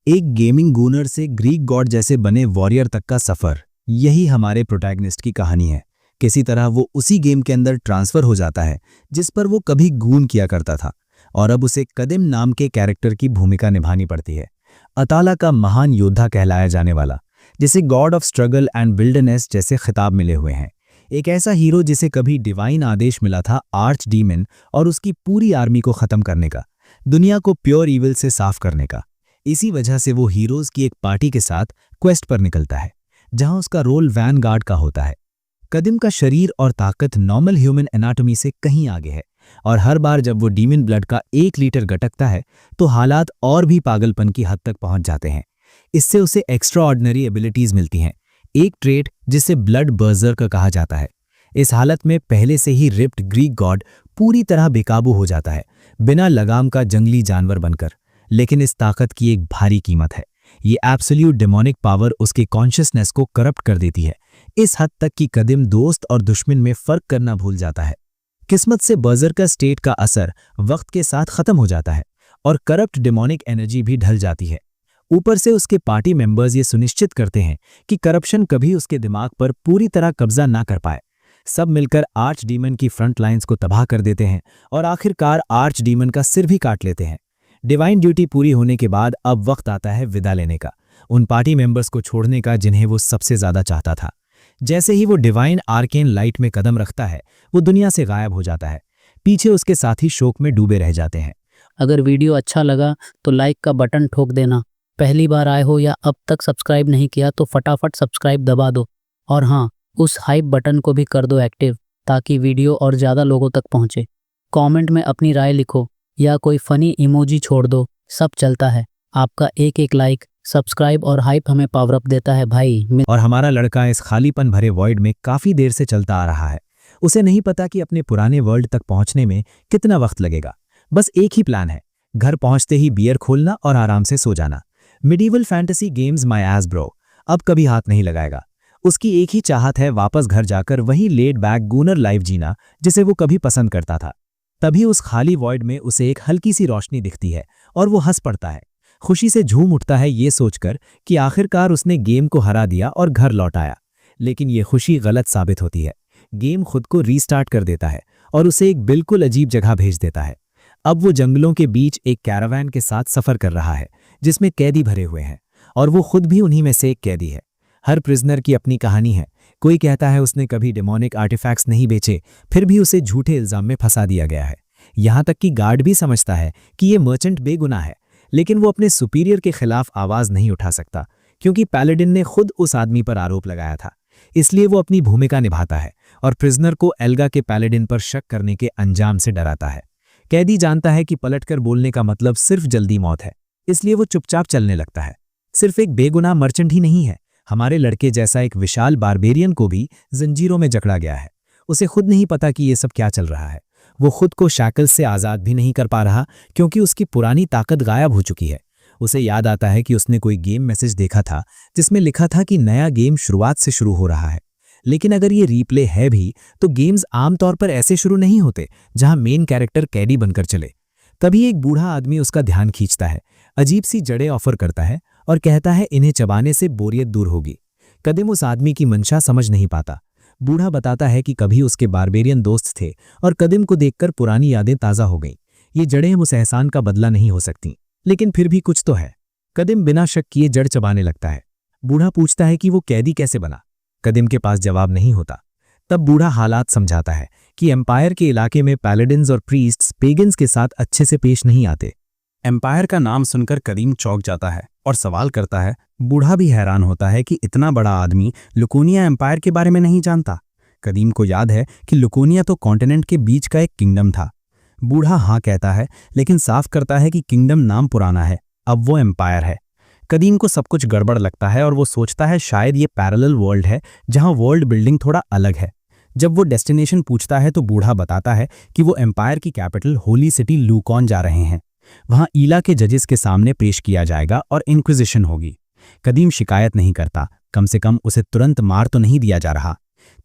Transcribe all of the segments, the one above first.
एक गेमिंग गूनर से Greek God जैसे बने वॉरियर तक का सफर, यही हमारे प्रोटैगनिस्ट की कहानी है। किसी तरह वो उसी गेम के अंदर ट्रांसफर हो जाता है जिस पर वो कभी गून किया करता था, और अब उसे कदिम नाम के कैरेक्टर की भूमिका निभानी पड़ती है। अताला का महान योद्धा कहलाया जाने वाला, जिसे God of struggle and wilderness जैसे खिताब मिले हुए हैं। एक ऐसा हीरो जिसे कभी डिवाइन आदेश मिला था आर्च डीमन और उसकी पूरी आर्मी को खत्म करने का, दुनिया को प्योर ईविल से साफ करने का। इसी वजह से वो हीरोज की एक पार्टी के साथ क्वेस्ट पर निकलता है, जहां उसका रोल वैनगार्ड का होता है। कदिम का शरीर और ताकत नॉर्मल ह्यूमन एनाटॉमी से कहीं आगे है, और हर बार जब वो डीमन ब्लड का 1 लीटर गटकता है तो हालात और भी पागलपन की हद तक पहुंच जाते हैं। इससे उसे एक्स्ट्रा ऑर्डिनरी एबिलिटीज मिलती हैं, एक ट्रेट जिसे ब्लड बर्जर्कर कहा जाता है। इस हालत में पहले से ही रिप्ड ग्रीक गॉड पूरी तरह बेकाबू हो जाता है, बिना लगाम का जंगली जानवर बनकर। लेकिन इस ताकत की एक भारी कीमत है। ये एब्सोल्यूट डेमोनिक पावर उसके कॉन्शियसनेस को करप्ट कर देती है, इस हद तक कि कदिम दोस्त और दुश्मन में फर्क करना भूल जाता है। किस्मत से बर्जर्कर स्टेट का असर वक्त के साथ खत्म हो जाता है और करप्ट डेमोनिक एनर्जी भी ढल जाती है। ऊपर से उसके पार्टी मेंबर्स ये सुनिश्चित करते हैं कि करप्शन कभी उसके दिमाग पर पूरी तरह कब्जा ना कर पाए। सब मिलकर आर्च डीमन की फ्रंट लाइंस को तबाह कर देते हैं और आखिरकार आर्च डीमन का सिर भी काट लेते हैं। डिवाइन ड्यूटी पूरी होने के बाद अब वक्त आता है विदा लेने का, उन पार्टी मेंबर्स को छोड़ने का जिन्हें वो सबसे ज्यादा चाहता था। जैसे ही वो डिवाइन आर्केन लाइट में कदम रखता है, वो दुनिया से गायब हो जाता है। पीछे उसके साथी शोक में डूबे रह जाते हैं। अगर वीडियो अच्छा लगा तो लाइक का बटन ठोक देना। पहली बार आए हो या अब तक सब्सक्राइब नहीं किया तो फटाफट सब्सक्राइब दबा दो, और हाँ, उस हाइप बटन को भी कर दो एक्टिव, ताकि वीडियो और ज़्यादा लोगों तक पहुँचे। कमेंट में अपनी राय लिखो या कोई फनी इमोजी छोड़ दो, सब चलता है। आपका एक एक लाइक, सब्सक्राइब और हाइप हमें पावर अप देता है भाई। और हमारा लड़का इस खालीपन भरे वॉइड में काफी देर से चलता आ रहा है। उसे नहीं पता कि अपने पुराने वर्ल्ड तक पहुंचने में कितना वक्त लगेगा। बस एक ही प्लान है, घर पहुंचते ही बियर खोलना और आराम से सो जाना। Medieval fantasy games my S bro अब कभी हाथ नहीं लगाएगा। उसकी एक ही चाहत है वापस घर जाकर वही लेड बैक गूनर लाइफ जीना जिसे वो कभी पसंद करता था। तभी उस खाली वॉइड में उसे एक हल्की सी रोशनी दिखती है और वो हंस पड़ता है। खुशी से झूम उठता है ये सोचकर कि आखिरकार उसने गेम को हरा दिया और घर लौट आया। लेकिन ये खुशी गलत साबित होती है। गेम खुद को रीस्टार्ट कर देता है और उसे एक बिल्कुल अजीब जगह भेज देता है। अब वो जंगलों के बीच एक कैरावैन के साथ सफर कर रहा है जिसमें कैदी भरे हुए हैं, और वो खुद भी उन्हीं में से एक कैदी है। हर प्रिजनर की अपनी कहानी है। कोई कहता है उसने कभी डेमोनिक आर्टिफैक्ट्स नहीं बेचे, फिर भी उसे झूठे इल्जाम में फंसा दिया गया है। यहां तक कि गार्ड भी समझता है कि ये मर्चेंट बेगुनाह है, लेकिन वो अपने सुपीरियर के खिलाफ आवाज नहीं उठा सकता, क्योंकि पैलेडिन ने खुद उस आदमी पर आरोप लगाया था। इसलिए वो अपनी भूमिका निभाता है और प्रिजनर को एल्गा के पैलेडिन पर शक करने के अंजाम से डराता है। कैदी जानता है कि पलटकर बोलने का मतलब सिर्फ जल्दी मौत है, इसलिए वो चुपचाप चलने लगता है। सिर्फ एक बेगुनाह मर्चेंट ही नहीं है, हमारे लड़के जैसा एक विशाल बारबेरियन को भी जंजीरों में जकड़ा गया है। उसे खुद नहीं पता कि ये सब क्या चल रहा है। वो खुद को शैकल्स से आज़ाद भी नहीं कर पा रहा, क्योंकि उसकी पुरानी ताकत गायब हो चुकी है। उसे याद आता है कि उसने कोई गेम मैसेज देखा था जिसमें लिखा था कि नया गेम शुरुआत से शुरू हो रहा है। लेकिन अगर ये रीप्ले है भी, तो गेम्स आमतौर पर ऐसे शुरू नहीं होते जहां मेन कैरेक्टर कैडी बनकर चले। तभी एक बूढ़ा आदमी उसका ध्यान खींचता है, अजीब सी जड़ें ऑफर करता है और कहता है इन्हें चबाने से बोरियत दूर होगी। कदिम उस आदमी की मंशा समझ नहीं पाता। बूढ़ा बताता है कि कभी उसके बारबेरियन दोस्त थे और कदिम को देखकर पुरानी यादें ताज़ा हो गईं। ये जड़ें उस एहसान का बदला नहीं हो सकती, लेकिन फिर भी कुछ तो है। कदिम बिना शक किए जड़ चबाने लगता है। बूढ़ा पूछता है कि वो कैदी कैसे बना। कदिम के पास जवाब नहीं होता। तब बूढ़ा हालात समझाता है कि एम्पायर के इलाके में पैलेडिन्स और प्रीस्ट्स पेगन्स के साथ अच्छे से पेश नहीं आते। एम्पायर का नाम सुनकर कदीम चौंक जाता है और सवाल करता है। बूढ़ा भी हैरान होता है कि इतना बड़ा आदमी लुकोनिया एम्पायर के बारे में नहीं जानता। कदीम को याद है कि लुकोनिया तो कॉन्टिनेंट के बीच का एक किंगडम था। बूढ़ा हाँ कहता है, लेकिन साफ करता है कि किंगडम नाम पुराना है, अब वो एम्पायर है। कदीम को सब कुछ गड़बड़ लगता है और वो सोचता है शायद ये पैरेलल वर्ल्ड है जहां वर्ल्ड बिल्डिंग थोड़ा अलग है। जब वो डेस्टिनेशन पूछता है तो बूढ़ा बताता है कि वो एम्पायर की कैपिटल होली सिटी लूकॉन जा रहे हैं। वहां ईला के जजेस के सामने पेश किया जाएगा और इंक्विजिशन होगी। कदीम शिकायत नहीं करता, कम से कम उसे तुरंत मार तो नहीं दिया जा रहा।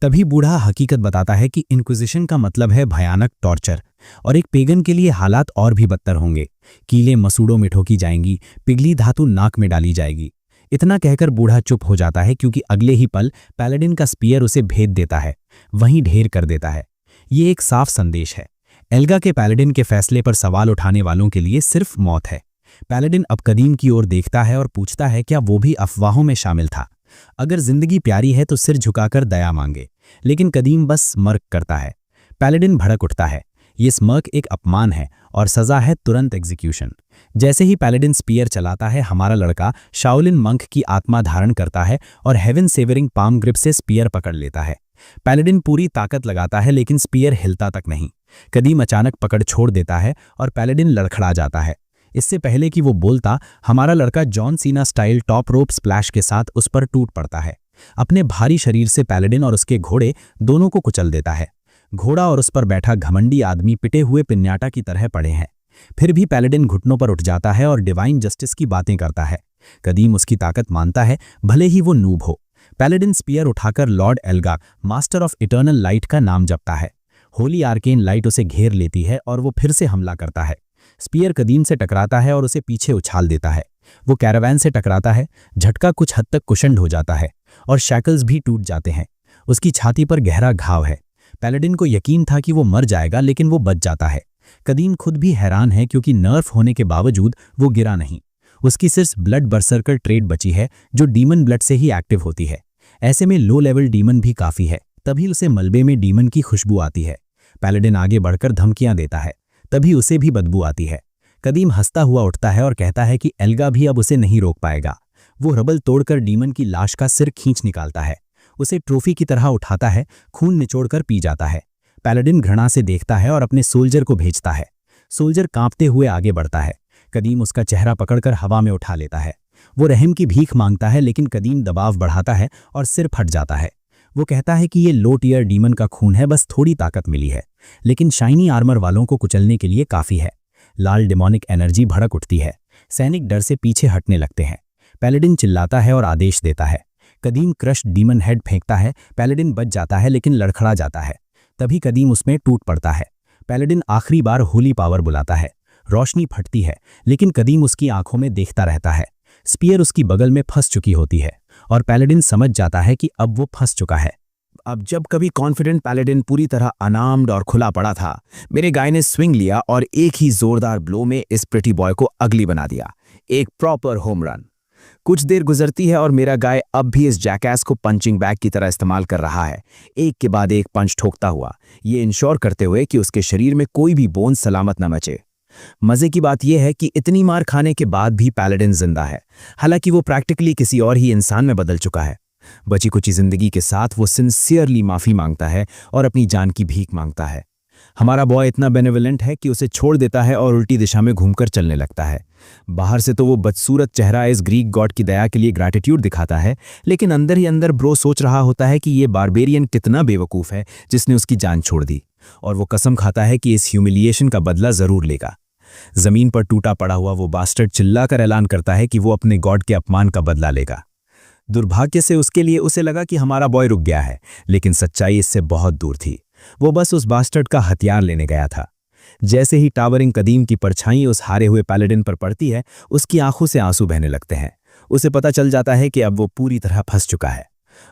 तभी बूढ़ा हकीकत बताता है कि इंक्विजिशन का मतलब है भयानक टॉर्चर, और एक पेगन के लिए हालात और भी बदतर होंगे। कीले मसूड़ों में ठोकी जाएंगी, पिघली धातु नाक में डाली जाएगी। इतना कहकर बूढ़ा चुप हो जाता है क्योंकि अगले ही पल पैलेडिन का स्पीयर उसे भेद देता है, वहीं ढेर कर देता है। ये एक साफ संदेश है। एल्गा के पैलेडिन के फैसले पर सवाल उठाने वालों के लिए सिर्फ मौत है। पैलेडिन अब कदीम की ओर देखता है और पूछता है क्या वो भी अफवाहों में शामिल था। अगर जिंदगी प्यारी है तो सिर झुकाकर दया मांगे, लेकिन कदीम बस स्मर्क करता है। पैलेडिन भड़क उठता है। ये स्मर्क एक अपमान है और सजा है तुरंत एग्जीक्यूशन। जैसे ही पैलेडिन स्पीयर चलाता है, हमारा लड़का शाओलिन मंक की आत्मा धारण करता है और हेवन सेवरिंग पाम ग्रिप से स्पीयर पकड़ लेता है। पैलेडिन पूरी ताकत लगाता है लेकिन स्पीयर हिलता तक नहीं। कदीम अचानक पकड़ छोड़ देता है और पैलेडिन लड़खड़ा जाता है। इससे पहले कि वो बोलता, हमारा लड़का John Cena style top rope splash के साथ उस पर टूट पड़ता है। अपने भारी शरीर से पैलेडिन और उसके घोड़े दोनों को कुचल देता है। घोड़ा और उस पर बैठा घमंडी आदमी पिटे हुए पिन्याटा की तरह पड़े हैं। फिर भी पैलेडिन घुटनों पर उठ जाता है और डिवाइन जस्टिस की बातें करता है। कदीम उसकी ताकत मानता है, भले ही वो नूब हो। पैलेडिन स्पीयर उठाकर Lord alga, master of eternal light का नाम जपता है। होली आर्केन लाइट उसे घेर लेती है और वो फिर से हमला करता है। स्पीयर कदीम से टकराता है और उसे पीछे उछाल देता है। वो कैरावैन से टकराता है। झटका कुछ हद तक कुशंड हो जाता है और शैकल्स भी टूट जाते हैं। उसकी छाती पर गहरा घाव है। पैलेडिन को यकीन था कि वो मर जाएगा, लेकिन वो बच जाता है। कदीम खुद भी हैरान है क्योंकि नर्फ होने के बावजूद वो गिरा नहीं। उसकी सिर्फ ब्लड बर्सर्कर ट्रेड बची है जो डीमन ब्लड से ही एक्टिव होती है। ऐसे में लो लेवल डीमन भी काफ़ी है। तभी उसे मलबे में डीमन की खुशबू आती है। पैलेडिन आगे बढ़कर धमकियां देता है, तभी उसे भी बदबू आती है। कदीम हंसता हुआ उठता है और कहता है कि एल्गा भी अब उसे नहीं रोक पाएगा। वो रबल तोड़कर डीमन की लाश का सिर खींच निकालता है। उसे ट्रॉफी की तरह उठाता है, खून निचोड़कर पी जाता है। पैलेडिन घृणा से देखता है और अपने सोल्जर को भेजता है। सोल्जर कांपते हुए आगे बढ़ता है। कदीम उसका चेहरा पकड़कर हवा में उठा लेता है। वो रहम की भीख मांगता है, लेकिन कदीम दबाव बढ़ाता है और सिर फट जाता है। वो कहता है कि ये लो टियर डीमन का खून है, बस थोड़ी ताकत मिली है, लेकिन शाइनी आर्मर वालों को कुचलने के लिए काफ़ी है। लाल डेमोनिक एनर्जी भड़क उठती है। सैनिक डर से पीछे हटने लगते हैं। पैलेडिन चिल्लाता है और आदेश देता है। कदीम क्रश डीमन हेड फेंकता है। पैलेडिन बच जाता है लेकिन लड़खड़ा जाता है। तभी कदीम उसमें टूट पड़ता है। पैलेडिन आखिरी बार होली पावर बुलाता है। रोशनी फटती है, लेकिन कदीम उसकी आंखों में देखता रहता है। स्पीयर उसकी बगल में फंस चुकी होती है और पैलेडिन समझ जाता है कि अब वो फंस चुका है। अब जब कभी कॉन्फिडेंट पैलेडिन पूरी तरह अनार्म्ड और खुला पड़ा था, मेरे गाय ने स्विंग लिया और एक ही जोरदार ब्लो में इस प्रिटी बॉय को अगली बना दिया। एक प्रॉपर होम रन। कुछ देर गुजरती है और मेरा गाय अब भी इस जैकैस को पंचिंग बैग की तरह इस्तेमाल कर रहा है, एक के बाद एक पंच ठोकता हुआ, ये इंश्योर करते हुए कि उसके शरीर में कोई भी बोन सलामत न बचे। मजे की बात यह है कि इतनी मार खाने के बाद भी पैलेडिन जिंदा है, हालांकि वो प्रैक्टिकली किसी और ही इंसान में बदल चुका है। बची कुची जिंदगी के साथ वो सिंसियरली माफी मांगता है और अपनी जान की भीख मांगता है। हमारा बॉय इतना बेनेवलेंट है कि उसे छोड़ देता है और उल्टी दिशा में घूमकर चलने लगता है। बाहर से तो वो बदसूरत चेहरा इस ग्रीक गॉड की दया के लिए ग्रैटिट्यूड दिखाता है, लेकिन अंदर ही अंदर ब्रो सोच रहा होता है कि ये बारबेरियन कितना बेवकूफ़ है जिसने उसकी जान छोड़ दी, और वो कसम खाता है कि इस ह्यूमिलिएशन का बदला ज़रूर लेगा। ज़मीन पर टूटा पड़ा हुआ वो बास्टर्ड चिल्लाकर ऐलान करता है कि वो अपने गॉड के अपमान का बदला लेगा। दुर्भाग्य से उसके लिए उसे लगा कि हमारा बॉय रुक गया है, लेकिन सच्चाई इससे बहुत दूर थी। वो बस उस बास्टर्ड का हथियार लेने गया था। जैसे ही टावरिंग कदीम की परछाई उस हारे हुए पैलेडिन पर पड़ती है, उसकी आंखों से आंसू बहने लगते हैं। उसे पता चल जाता है कि अब वो पूरी तरह फंस चुका है।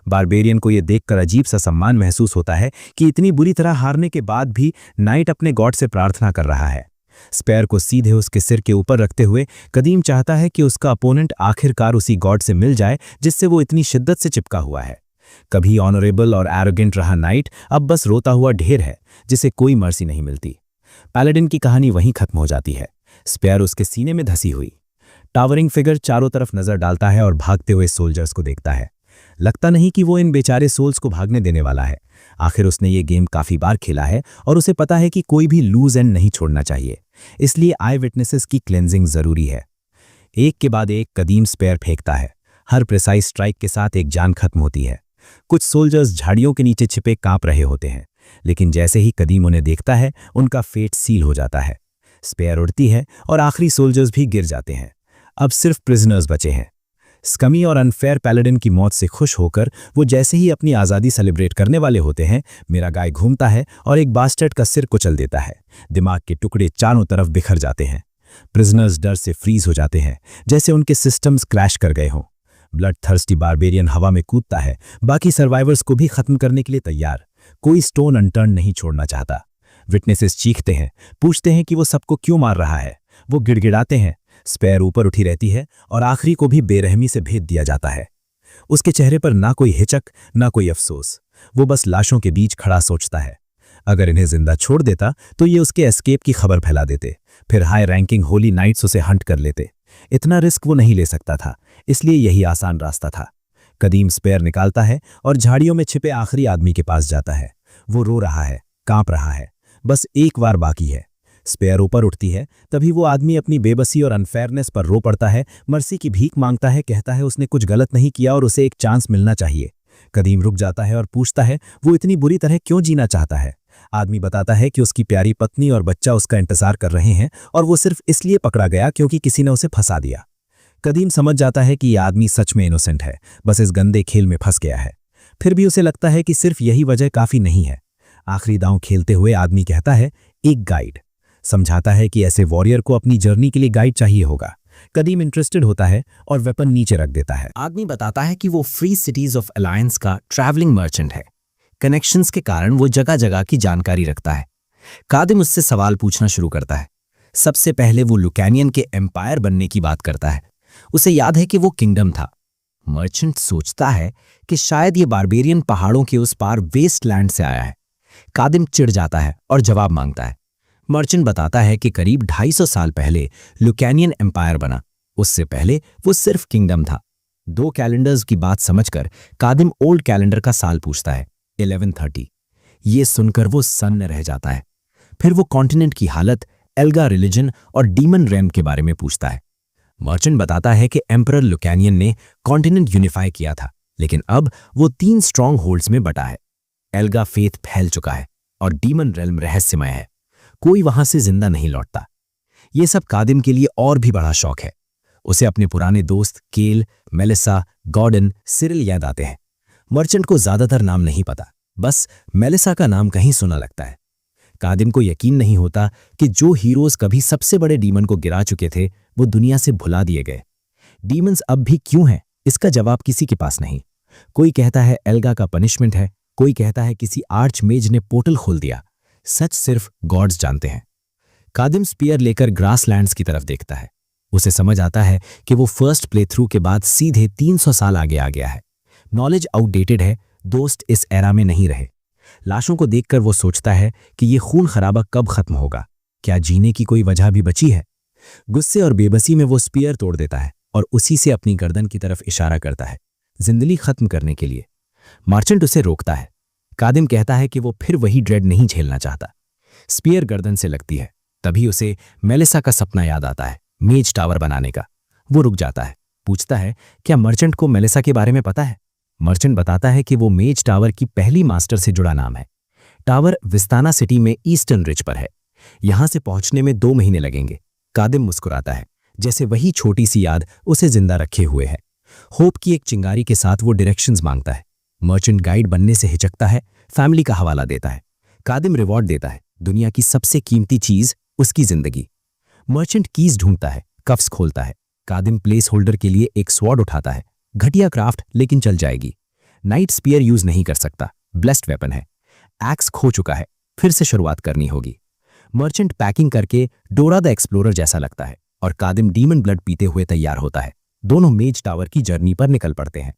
बारबेरियन को यह देखकर अजीब सा सम्मान महसूस होता है कि इतनी बुरी तरह हारने के बाद भी नाइट अपने गॉड से प्रार्थना कर रहा है। स्पेयर को सीधे उसके सिर के ऊपर रखते हुए कदीम चाहता है कि उसका अपोनेंट आखिरकार उसी गॉड से मिल जाए जिससे वो इतनी शिद्दत से चिपका हुआ है। कभी ऑनरेबल और एरोगेंट रहा नाइट अब बस रोता हुआ ढेर है जिसे कोई मर्सी नहीं मिलती। पैलेडिन की कहानी वहीं खत्म हो जाती है, स्पेयर उसके सीने में धसी हुई। टावरिंग फिगर चारों तरफ नजर डालता है और भागते हुए सोल्जर्स को देखता है। लगता नहीं कि वो इन बेचारे सोल्स को भागने देने वाला है। आखिर उसने ये गेम काफी बार खेला है और उसे पता है कि कोई भी लूज एंड नहीं छोड़ना चाहिए, इसलिए आई विटनेसेस की क्लेंजिंग जरूरी है। एक के बाद एक कदीम स्पेयर फेंकता है। हर प्रिसाइज स्ट्राइक के साथ एक जान खत्म होती है। कुछ सोल्जर्स झाड़ियों के नीचे छिपे कांप रहे होते हैं, लेकिन जैसे ही कदीम उन्हें देखता है उनका फेट सील हो जाता है। स्पेयर उड़ती है और आखिरी सोल्जर्स भी गिर जाते हैं। अब सिर्फ प्रिजनर्स बचे हैं। स्कमी और अनफेयर पैलेडिन की मौत से खुश होकर वो जैसे ही अपनी आज़ादी सेलिब्रेट करने वाले होते हैं, मेरा गाय घूमता है और एक बास्टर्ड का सिर कुचल देता है। दिमाग के टुकड़े चारों तरफ बिखर जाते हैं। प्रिजनर्स डर से फ्रीज हो जाते हैं, जैसे उनके सिस्टम्स क्रैश कर गए हों। ब्लड थर्स्टी बारबेरियन हवा में कूदता है, बाकी सर्वाइवर्स को भी खत्म करने के लिए तैयार। कोई स्टोन अनटर्न नहीं छोड़ना चाहता। विटनेसेस चीखते हैं, पूछते हैं कि वो सबको क्यों मार रहा है। वो गिड़गिड़ाते हैं। स्पेयर ऊपर उठी रहती है और आखिरी को भी बेरहमी से भेद दिया जाता है। उसके चेहरे पर ना कोई हिचक, ना कोई अफसोस। वो बस लाशों के बीच खड़ा सोचता है, अगर इन्हें जिंदा छोड़ देता तो ये उसके एस्केप की खबर फैला देते, फिर हाई रैंकिंग होली नाइट्स उसे हंट कर लेते। इतना रिस्क वो नहीं ले सकता था, इसलिए यही आसान रास्ता था। कदीम स्पेयर निकालता है और झाड़ियों में छिपे आखिरी आदमी के पास जाता है। वो रो रहा है, कांप रहा है, बस एक बार बाकी है। स्पेयर ऊपर उठती है, तभी वो आदमी अपनी बेबसी और अनफेयरनेस पर रो पड़ता है, मर्सी की भीख मांगता है, कहता है उसने कुछ गलत नहीं किया और उसे एक चांस मिलना चाहिए। कदीम रुक जाता है और पूछता है वो इतनी बुरी तरह क्यों जीना चाहता है। आदमी बताता है कि उसकी प्यारी पत्नी और बच्चा उसका इंतजार कर रहे हैं और वो सिर्फ इसलिए पकड़ा गया क्योंकि किसी ने उसे फंसा दिया। कदीम समझ जाता है कि यह आदमी सच में इनोसेंट है, बस इस गंदे खेल में फंस गया है। फिर भी उसे लगता है कि सिर्फ यही वजह काफी नहीं है। आखिरी दांव खेलते हुए आदमी कहता है, एक गाइड। समझाता है कि ऐसे वॉरियर को अपनी जर्नी के लिए गाइड चाहिए होगा। कदीम इंटरेस्टेड होता है और वेपन नीचे रख देता है। आदमी बताता है कि वो फ्री सिटीज ऑफ अलायंस का ट्रैवलिंग मर्चेंट है। कनेक्शंस के कारण वो जगह जगह की जानकारी रखता है। कादिम उससे सवाल पूछना शुरू करता है। सबसे पहले वो लुकैनियन के एम्पायर बनने की बात करता है। उसे याद है कि वो किंगडम था। मर्चेंट सोचता है कि शायद ये बारबेरियन पहाड़ों के उस पार वेस्टलैंड से आया है। कादिम चिढ़ जाता है और जवाब मांगता है। मर्चेंट बताता है कि करीब 250 साल पहले लुकैनियन एम्पायर बना, उससे पहले वो सिर्फ किंगडम था। 2 कैलेंडर्स की बात समझकर कादिम ओल्ड कैलेंडर का साल पूछता है, 1130। ये सुनकर वो सन्न रह जाता है। फिर वो कॉन्टिनेंट की हालत, एल्गा रिलीजन और डीमन रेम के बारे में पूछता है। मर्चेंट बताता है कि एम्परर लुकैनियन ने कॉन्टिनेंट यूनिफाई किया था, लेकिन अब वो 3 स्ट्रॉन्ग होल्ड्स में बटा है। एल्गा फेथ फैल चुका है और डीमन रेल्म रहस्यमय है। कोई वहां से जिंदा नहीं लौटता। ये सब कादिम के लिए और भी बड़ा शौक है। उसे अपने पुराने दोस्त केल, मेलिसा, गॉर्डन, सिरिल याद आते हैं। मर्चेंट को ज्यादातर नाम नहीं पता, बस मेलिसा का नाम कहीं सुना लगता है। कादिम को यकीन नहीं होता कि जो हीरोज कभी सबसे बड़े डीमन को गिरा चुके थे वो दुनिया से भुला दिए गए। डीमंस अब भी क्यों हैं, इसका जवाब किसी के पास नहीं। कोई कहता है एल्गा का पनिशमेंट है, कोई कहता है किसी आर्च मेज ने पोर्टल खोल दिया। सच सिर्फ गॉड्स जानते हैं। कादिम स्पीयर लेकर ग्रासलैंड्स की तरफ देखता है। उसे समझ आता है कि वो फर्स्ट प्ले थ्रू के बाद सीधे 300 साल आगे आ गया है। नॉलेज आउटडेटेड है, दोस्त इस एरा में नहीं रहे। लाशों को देखकर वो सोचता है कि ये खून खराबा कब खत्म होगा, क्या जीने की कोई वजह भी बची है। गुस्से और बेबसी में वो स्पीयर तोड़ देता है और उसी से अपनी गर्दन की तरफ इशारा करता है, जिंदगी खत्म करने के लिए। मर्चेंट उसे रोकता है। कादिम कहता है कि वो फिर वही ड्रेड नहीं झेलना चाहता। स्पीयर गर्दन से लगती है, तभी उसे मेलिसा का सपना याद आता है, मेज टावर बनाने का। वो रुक जाता है, पूछता है क्या मर्चेंट को मेलिसा के बारे में पता है। मर्चेंट बताता है कि वो मेज टावर की पहली मास्टर से जुड़ा नाम है। टावर विस्ताना सिटी में ईस्टर्न रिज पर है। यहां से पहुंचने में 2 महीने लगेंगे। कादिम मुस्कुराता है, जैसे वही छोटी सी याद उसे जिंदा रखे हुए है। होप की एक चिंगारी के साथ वो डायरेक्शंस मांगता है। मर्चेंट गाइड बनने से हिचकता है, फैमिली का हवाला देता है। कादिम रिवॉर्ड देता है, दुनिया की सबसे कीमती चीज उसकी जिंदगी। मर्चेंट कीज ढूंढता है, कफ्स खोलता है। कादिम प्लेस होल्डर के लिए एक स्वॉर्ड उठाता है। घटिया क्राफ्ट लेकिन चल जाएगी। नाइट स्पीयर यूज नहीं कर सकता, ब्लेस्ड वेपन है। एक्स खो चुका है, फिर से शुरुआत करनी होगी। मर्चेंट पैकिंग करके डोरा द एक्सप्लोरर जैसा लगता है और कादिम डीमन ब्लड पीते हुए तैयार होता है। दोनों मेज टावर की जर्नी पर निकल पड़ते हैं।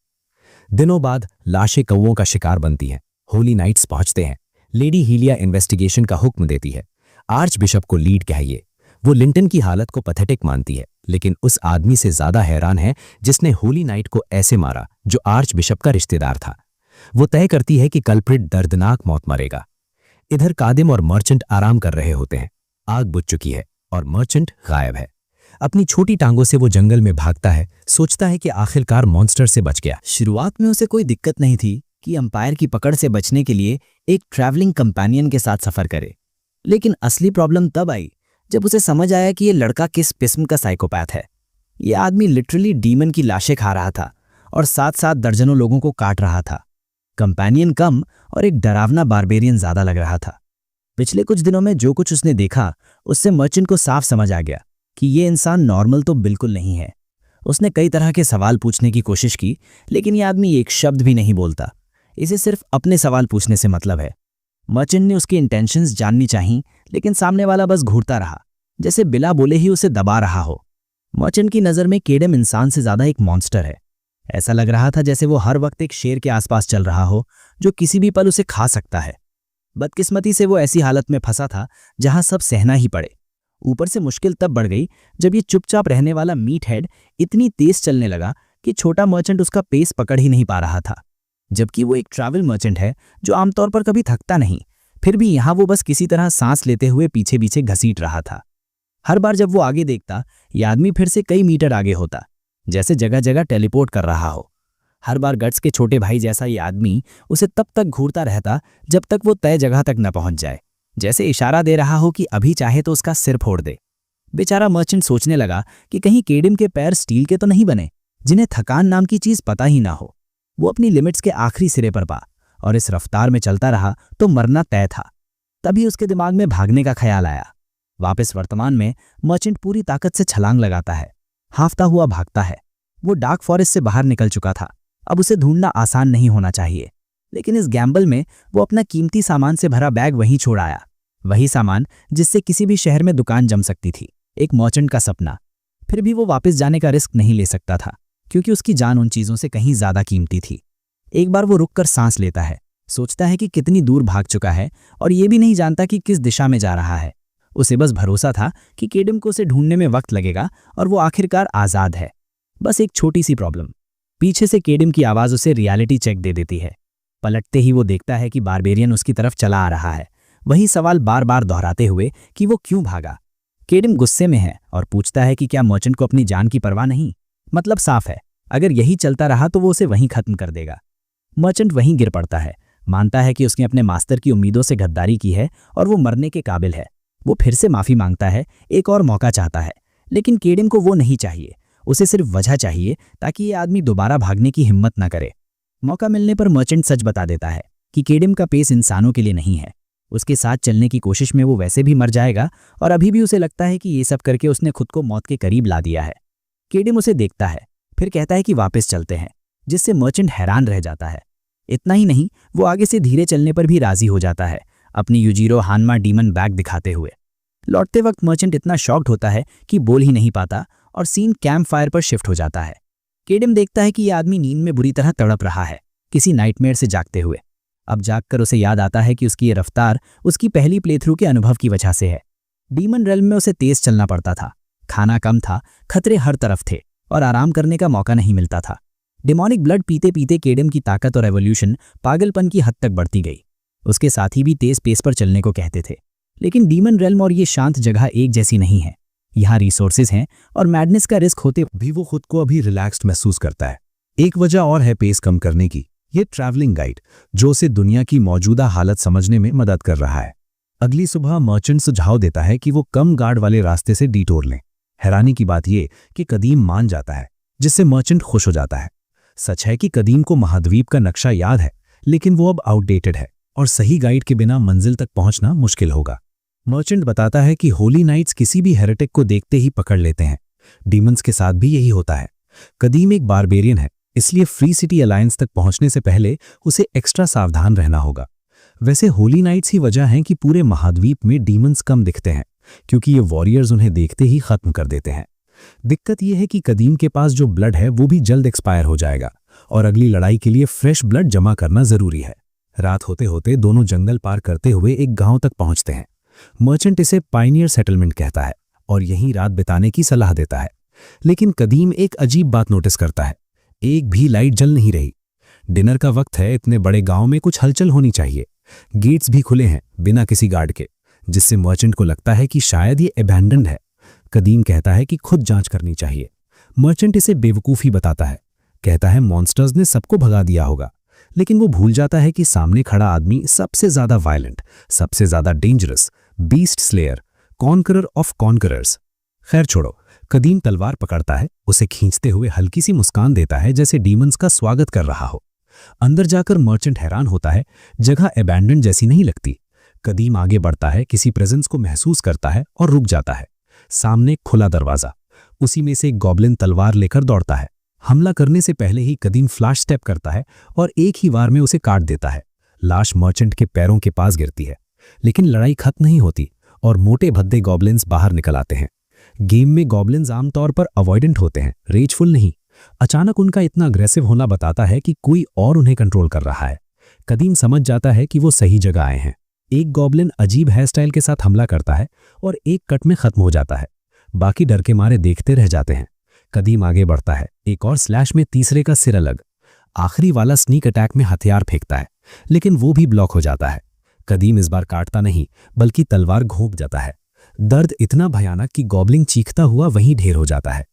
दिनों बाद लाशें कौओं का शिकार बनती हैं। होली नाइट्स पहुंचते हैं। लेडी हीलिया इन्वेस्टिगेशन का हुक्म देती है। आर्च बिशप को लीड चाहिए। वो लिंटन की हालत को पैथेटिक मानती है, लेकिन उस आदमी से ज्यादा हैरान है जिसने होली नाइट को ऐसे मारा जो आर्च बिशप का रिश्तेदार था। वो तय करती है कि कल्प्रिट दर्दनाक मौत मरेगा। इधर कादिम और मर्चेंट आराम कर रहे होते हैं। आग बुझ चुकी है और मर्चेंट गायब है। अपनी छोटी टांगों से वो जंगल में भागता है, सोचता है कि आखिरकार मॉन्स्टर से बच गया। शुरुआत में उसे कोई दिक्कत नहीं थी कि अंपायर की पकड़ से बचने के लिए एक ट्रैवलिंग कंपेनियन के साथ सफर करे, लेकिन असली प्रॉब्लम तब आई जब उसे समझ आया कि ये लड़का किस किस्म का साइकोपैथ है। ये आदमी लिटरली डीमन की लाशें खा रहा था और साथ साथ दर्जनों लोगों को काट रहा था। कंपेनियन कम और एक डरावना बारबेरियन ज्यादा लग रहा था। पिछले कुछ दिनों में जो कुछ उसने देखा उससे मर्चेंट को साफ समझ आ गया कि ये इंसान नॉर्मल तो बिल्कुल नहीं है। उसने कई तरह के सवाल पूछने की कोशिश की, लेकिन ये आदमी एक शब्द भी नहीं बोलता। इसे सिर्फ अपने सवाल पूछने से मतलब है। मर्चेंट ने उसकी इंटेंशंस जाननी चाहिए, लेकिन सामने वाला बस घूरता रहा, जैसे बिना बोले ही उसे दबा रहा हो। मर्चेंट की नज़र में केडम इंसान से ज़्यादा एक मॉन्स्टर है। ऐसा लग रहा था जैसे वो हर वक्त एक शेर के आसपास चल रहा हो, जो किसी भी पल उसे खा सकता है। बदकिस्मती से वो ऐसी हालत में फंसा था जहां सब सहना ही पड़े। ऊपर से मुश्किल तब बढ़ गई जब ये चुपचाप रहने वाला मीट हेड इतनी तेज चलने लगा कि छोटा मर्चेंट उसका पेस पकड़ ही नहीं पा रहा था। जबकि वो एक ट्रैवल मर्चेंट है जो आमतौर पर कभी थकता नहीं, फिर भी यहां वो बस किसी तरह सांस लेते हुए पीछे पीछे घसीट रहा था। हर बार जब वो आगे देखता, ये आदमी फिर से कई मीटर आगे होता, जैसे जगह जगह टेलीपोर्ट कर रहा हो। हर बार गट्स के छोटे भाई जैसा ये आदमी उसे तब तक घूरता रहता जब तक वो तय जगह तक न पहुंच जाए, जैसे इशारा दे रहा हो कि अभी चाहे तो उसका सिर फोड़ दे। बेचारा मर्चेंट सोचने लगा कि कहीं केडम के पैर स्टील के तो नहीं बने, जिन्हें थकान नाम की चीज पता ही ना हो। वो अपनी लिमिट्स के आखिरी सिरे पर पा और इस रफ्तार में चलता रहा तो मरना तय था। तभी उसके दिमाग में भागने का ख्याल आया। वापस वर्तमान में मर्चेंट पूरी ताकत से छलांग लगाता है, हांफता हुआ भागता है। वो डार्क फॉरेस्ट से बाहर निकल चुका था, अब उसे ढूंढना आसान नहीं होना चाहिए। लेकिन इस गैम्बल में वो अपना कीमती सामान से भरा बैग वहीं छोड़ आया, वही सामान जिससे किसी भी शहर में दुकान जम सकती थी, एक मर्चेंट का सपना। फिर भी वो वापस जाने का रिस्क नहीं ले सकता था, क्योंकि उसकी जान उन चीजों से कहीं ज्यादा कीमती थी। एक बार वो रुककर सांस लेता है, सोचता है कि कितनी दूर भाग चुका है और ये भी नहीं जानता कि किस दिशा में जा रहा है। उसे बस भरोसा था कि केडम को उसे ढूंढने में वक्त लगेगा और वो आखिरकार आजाद है। बस एक छोटी सी प्रॉब्लम, पीछे से केडम की आवाज उसे रियलिटी चेक दे देती है। पलटते ही वो देखता है कि बारबेरियन उसकी तरफ चला आ रहा है, वही सवाल बार बार दोहराते हुए कि वो क्यों भागा। केडम गुस्से में है और पूछता है कि क्या मर्चेंट को अपनी जान की परवाह नहीं। मतलब साफ है, अगर यही चलता रहा तो वो उसे वहीं खत्म कर देगा। मर्चेंट वहीं गिर पड़ता है, मानता है कि उसने अपने मास्टर की उम्मीदों से गद्दारी की है और वो मरने के काबिल है। वो फिर से माफी मांगता है, एक और मौका चाहता है, लेकिन केडम को वो नहीं चाहिए। उसे सिर्फ वजह चाहिए ताकि ये आदमी दोबारा भागने की हिम्मत न करे। मौका मिलने पर मर्चेंट सच बता देता है कि केडम का पेस इंसानों के लिए नहीं है। उसके साथ चलने की कोशिश में वो वैसे भी मर जाएगा और अभी भी उसे लगता है कि ये सब करके उसने खुद को मौत के करीब ला दिया है। केडम उसे देखता है, फिर कहता है कि वापस चलते हैं, जिससे मर्चेंट हैरान रह जाता है। इतना ही नहीं, वो आगे से धीरे चलने पर भी राजी हो जाता है, अपनी युजीरो हानमा डीमन बैग दिखाते हुए। लौटते वक्त मर्चेंट इतना शॉक्ड होता है कि बोल ही नहीं पाता और सीन कैंप फायर पर शिफ्ट हो जाता है। केडम देखता है कि यह आदमी नींद में बुरी तरह तड़प रहा है, किसी नाइटमेयर से जागते हुए। अब जागकर उसे याद आता है कि उसकी ये रफ्तार उसकी पहली प्लेथ्रू के अनुभव की वजह से है। डीमन रेल्म में उसे तेज चलना पड़ता था, खाना कम था, खतरे हर तरफ थे और आराम करने का मौका नहीं मिलता था। डिमोनिक ब्लड पीते पीते केडम की ताकत और एवोल्यूशन पागलपन की हद तक बढ़ती गई। उसके साथी भी तेज पेस पर चलने को कहते थे, लेकिन डीमन रेल्म और ये शांत जगह एक जैसी नहीं है। यहाँ रिसोर्सेज हैं और मैडनेस का रिस्क होते भी वो खुद को अभी रिलैक्स्ड महसूस करता है। एक वजह और है पेस कम करने की, ये ट्रैवलिंग गाइड जो उसे दुनिया की मौजूदा हालत समझने में मदद कर रहा है। अगली सुबह मर्चेंट सुझाव देता है कि वो कम गार्ड वाले रास्ते से डिटोर लें। हैरानी की बात ये कि कदीम मान जाता है, जिससे मर्चेंट खुश हो जाता है। सच है कि कदीम को महाद्वीप का नक्शा याद है, लेकिन वो अब आउटडेटेड है और सही गाइड के बिना मंजिल तक पहुंचना मुश्किल होगा। मर्चेंट बताता है कि होली नाइट्स किसी भी हेरेटिक को देखते ही पकड़ लेते हैं। डीमंस के साथ भी यही होता है। कदीम एक बारबेरियन है, इसलिए फ्री सिटी अलायंस तक पहुंचने से पहले उसे एक्स्ट्रा सावधान रहना होगा। वैसे होली नाइट्स ही वजह है कि पूरे महाद्वीप में डीमंस कम दिखते हैं, क्योंकि ये वॉरियर्स उन्हें देखते ही खत्म कर देते हैं। दिक्कत यह है कि कदीम के पास जो ब्लड है वो भी जल्द एक्सपायर हो जाएगा और अगली लड़ाई के लिए फ्रेश ब्लड जमा करना जरूरी है। रात होते होते दोनों जंगल पार करते हुए एक गांव तक पहुंचते हैं। मर्चेंट इसे पायनियर सेटलमेंट कहता है और यहीं रात बिताने की सलाह देता है। लेकिन कदीम एक अजीब बात नोटिस करता है, एक भी लाइट जल नहीं रही। डिनर का वक्त है, इतने बड़े गांव में कुछ हलचल होनी चाहिए। गेट्स भी खुले हैं बिना किसी गार्ड के, जिससे मर्चेंट को लगता है कि शायद ये अबैंडन्ड है। कदीम कहता है कि खुद जांच करनी चाहिए। मर्चेंट इसे बेवकूफ़ी बताता है, कहता है मॉन्स्टर्स ने सबको भगा दिया होगा, लेकिन वो भूल जाता है कि सामने खड़ा आदमी सबसे ज्यादा वायलेंट, सबसे ज्यादा dangerous, beast slayer, conqueror of conquerors. खैर छोड़ो, कदीम तलवार पकड़ता है, उसे खींचते हुए हल्की सी मुस्कान देता है जैसे डीमंस का स्वागत कर रहा हो। अंदर जाकर मर्चेंट हैरान होता है, जगह अबैंडन जैसी नहीं लगती। कदीम आगे बढ़ता है, किसी प्रेजेंस को महसूस करता है और रुक जाता है, सामने खुला दरवाजा, उसी में से एक गॉब्लिन तलवार लेकर दौड़ता है। हमला करने से पहले ही कदीम फ्लैश स्टेप करता है और एक ही वार में उसे काट देता है। लाश मर्चेंट के पैरों के पास गिरती है, लेकिन लड़ाई खत्म नहीं होती और मोटे भद्दे गॉब्लिन्स बाहर निकल आते हैं। गेम में गॉब्लिन्स आमतौर पर अवॉइडेंट होते हैं, रेजफुल नहीं। अचानक उनका इतना अग्रेसिव होना बताता है कि कोई और उन्हें कंट्रोल कर रहा है। कदीम समझ जाता है कि वो सही जगह आए हैं। एक गॉब्लिन अजीब हेयर स्टाइल के साथ हमला करता है और एक कट में खत्म हो जाता है। बाकी डर के मारे देखते रह जाते हैं। कदीम आगे बढ़ता है, एक और स्लैश में तीसरे का सिर अलग। आखिरी वाला स्नीक अटैक में हथियार फेंकता है, लेकिन वो भी ब्लॉक हो जाता है। कदीम इस बार काटता नहीं, बल्कि तलवार घोंप जाता है। दर्द इतना भयानक कि गॉब्लिन चीखता हुआ वहीं ढेर हो जाता है।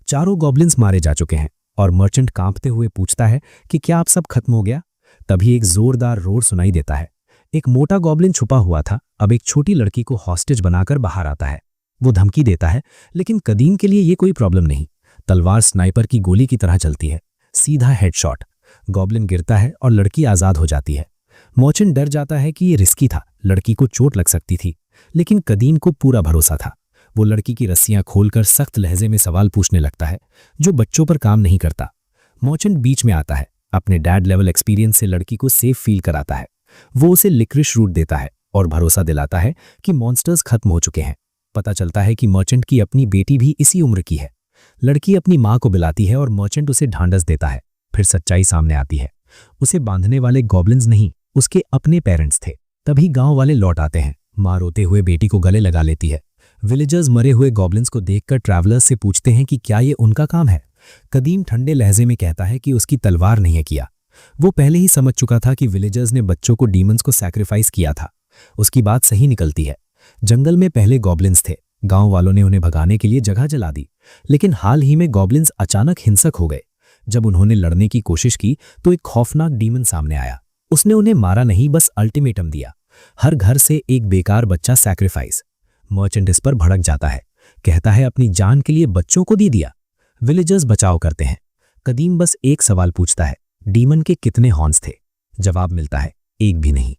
चारों गॉब्लिन्स मारे जा चुके हैं और मर्चेंट कांपते हुए पूछता है कि क्या आप सब खत्म हो गया? तभी एक जोरदार रोर सुनाई देता है। एक मोटा गॉब्लिन छुपा हुआ था, अब एक छोटी लड़की को हॉस्टेज बनाकर बाहर आता है। वो धमकी देता है, लेकिन कदीम के लिए ये कोई प्रॉब्लम नहीं। तलवार स्नाइपर की गोली की तरह चलती है, सीधा हेडशॉट। गॉब्लिन गिरता है और लड़की आजाद हो जाती है। मर्चेंट डर जाता है कि ये रिस्की था, लड़की को चोट लग सकती थी, लेकिन कदीम को पूरा भरोसा था। वो लड़की की रस्सियां खोलकर सख्त लहजे में सवाल पूछने लगता है, जो बच्चों पर काम नहीं करता। मर्चेंट बीच में आता है, अपने डैड लेवल एक्सपीरियंस से लड़की को सेफ फील कराता है। वो उसे लिक्रिश रूट देता है और भरोसा दिलाता है कि मॉन्स्टर्स खत्म हो चुके हैं। पता चलता है कि मर्चेंट की अपनी बेटी भी इसी उम्र की है। लड़की अपनी मां को बुलाती है और मर्चेंट उसे ढांढस देता है। फिर सच्चाई सामने आती है, उसे बांधने वाले गॉब्लिन्स नहीं, उसके अपने पेरेंट्स थे। तभी गांव वाले लौट आते हैं। मां रोते हुए बेटी को गले लगा लेती है। विलेजर्स मरे हुए गॉब्लिन्स को देखकर ट्रैवलर्स से पूछते हैं कि क्या ये उनका काम है। कदीम ठंडे लहजे में कहता है कि उसकी तलवार नहीं है किया। वो पहले ही समझ चुका था कि विलेजर्स ने बच्चों को डीमंस को सैक्रिफाइस किया था। उसकी बात सही निकलती है। जंगल में पहले गॉब्लिन्स थे, गांव वालों ने उन्हें भगाने के लिए जगह जला दी, लेकिन हाल ही में गॉब्लिन्स अचानक हिंसक हो गए। जब उन्होंने लड़ने की कोशिश की तो एक खौफनाक डीमन सामने आया। उसने उन्हें मारा नहीं, बस अल्टीमेटम दिया, हर घर से एक बेकार बच्चा सैक्रिफाइस। मर्चेंट इस पर भड़क जाता है, कहता है अपनी जान के लिए बच्चों को दे दिया। विलेजर्स बचाव करते हैं। कदीम बस एक सवाल पूछता है, डीमन के कितने हॉर्न्स थे? जवाब मिलता है, एक भी नहीं।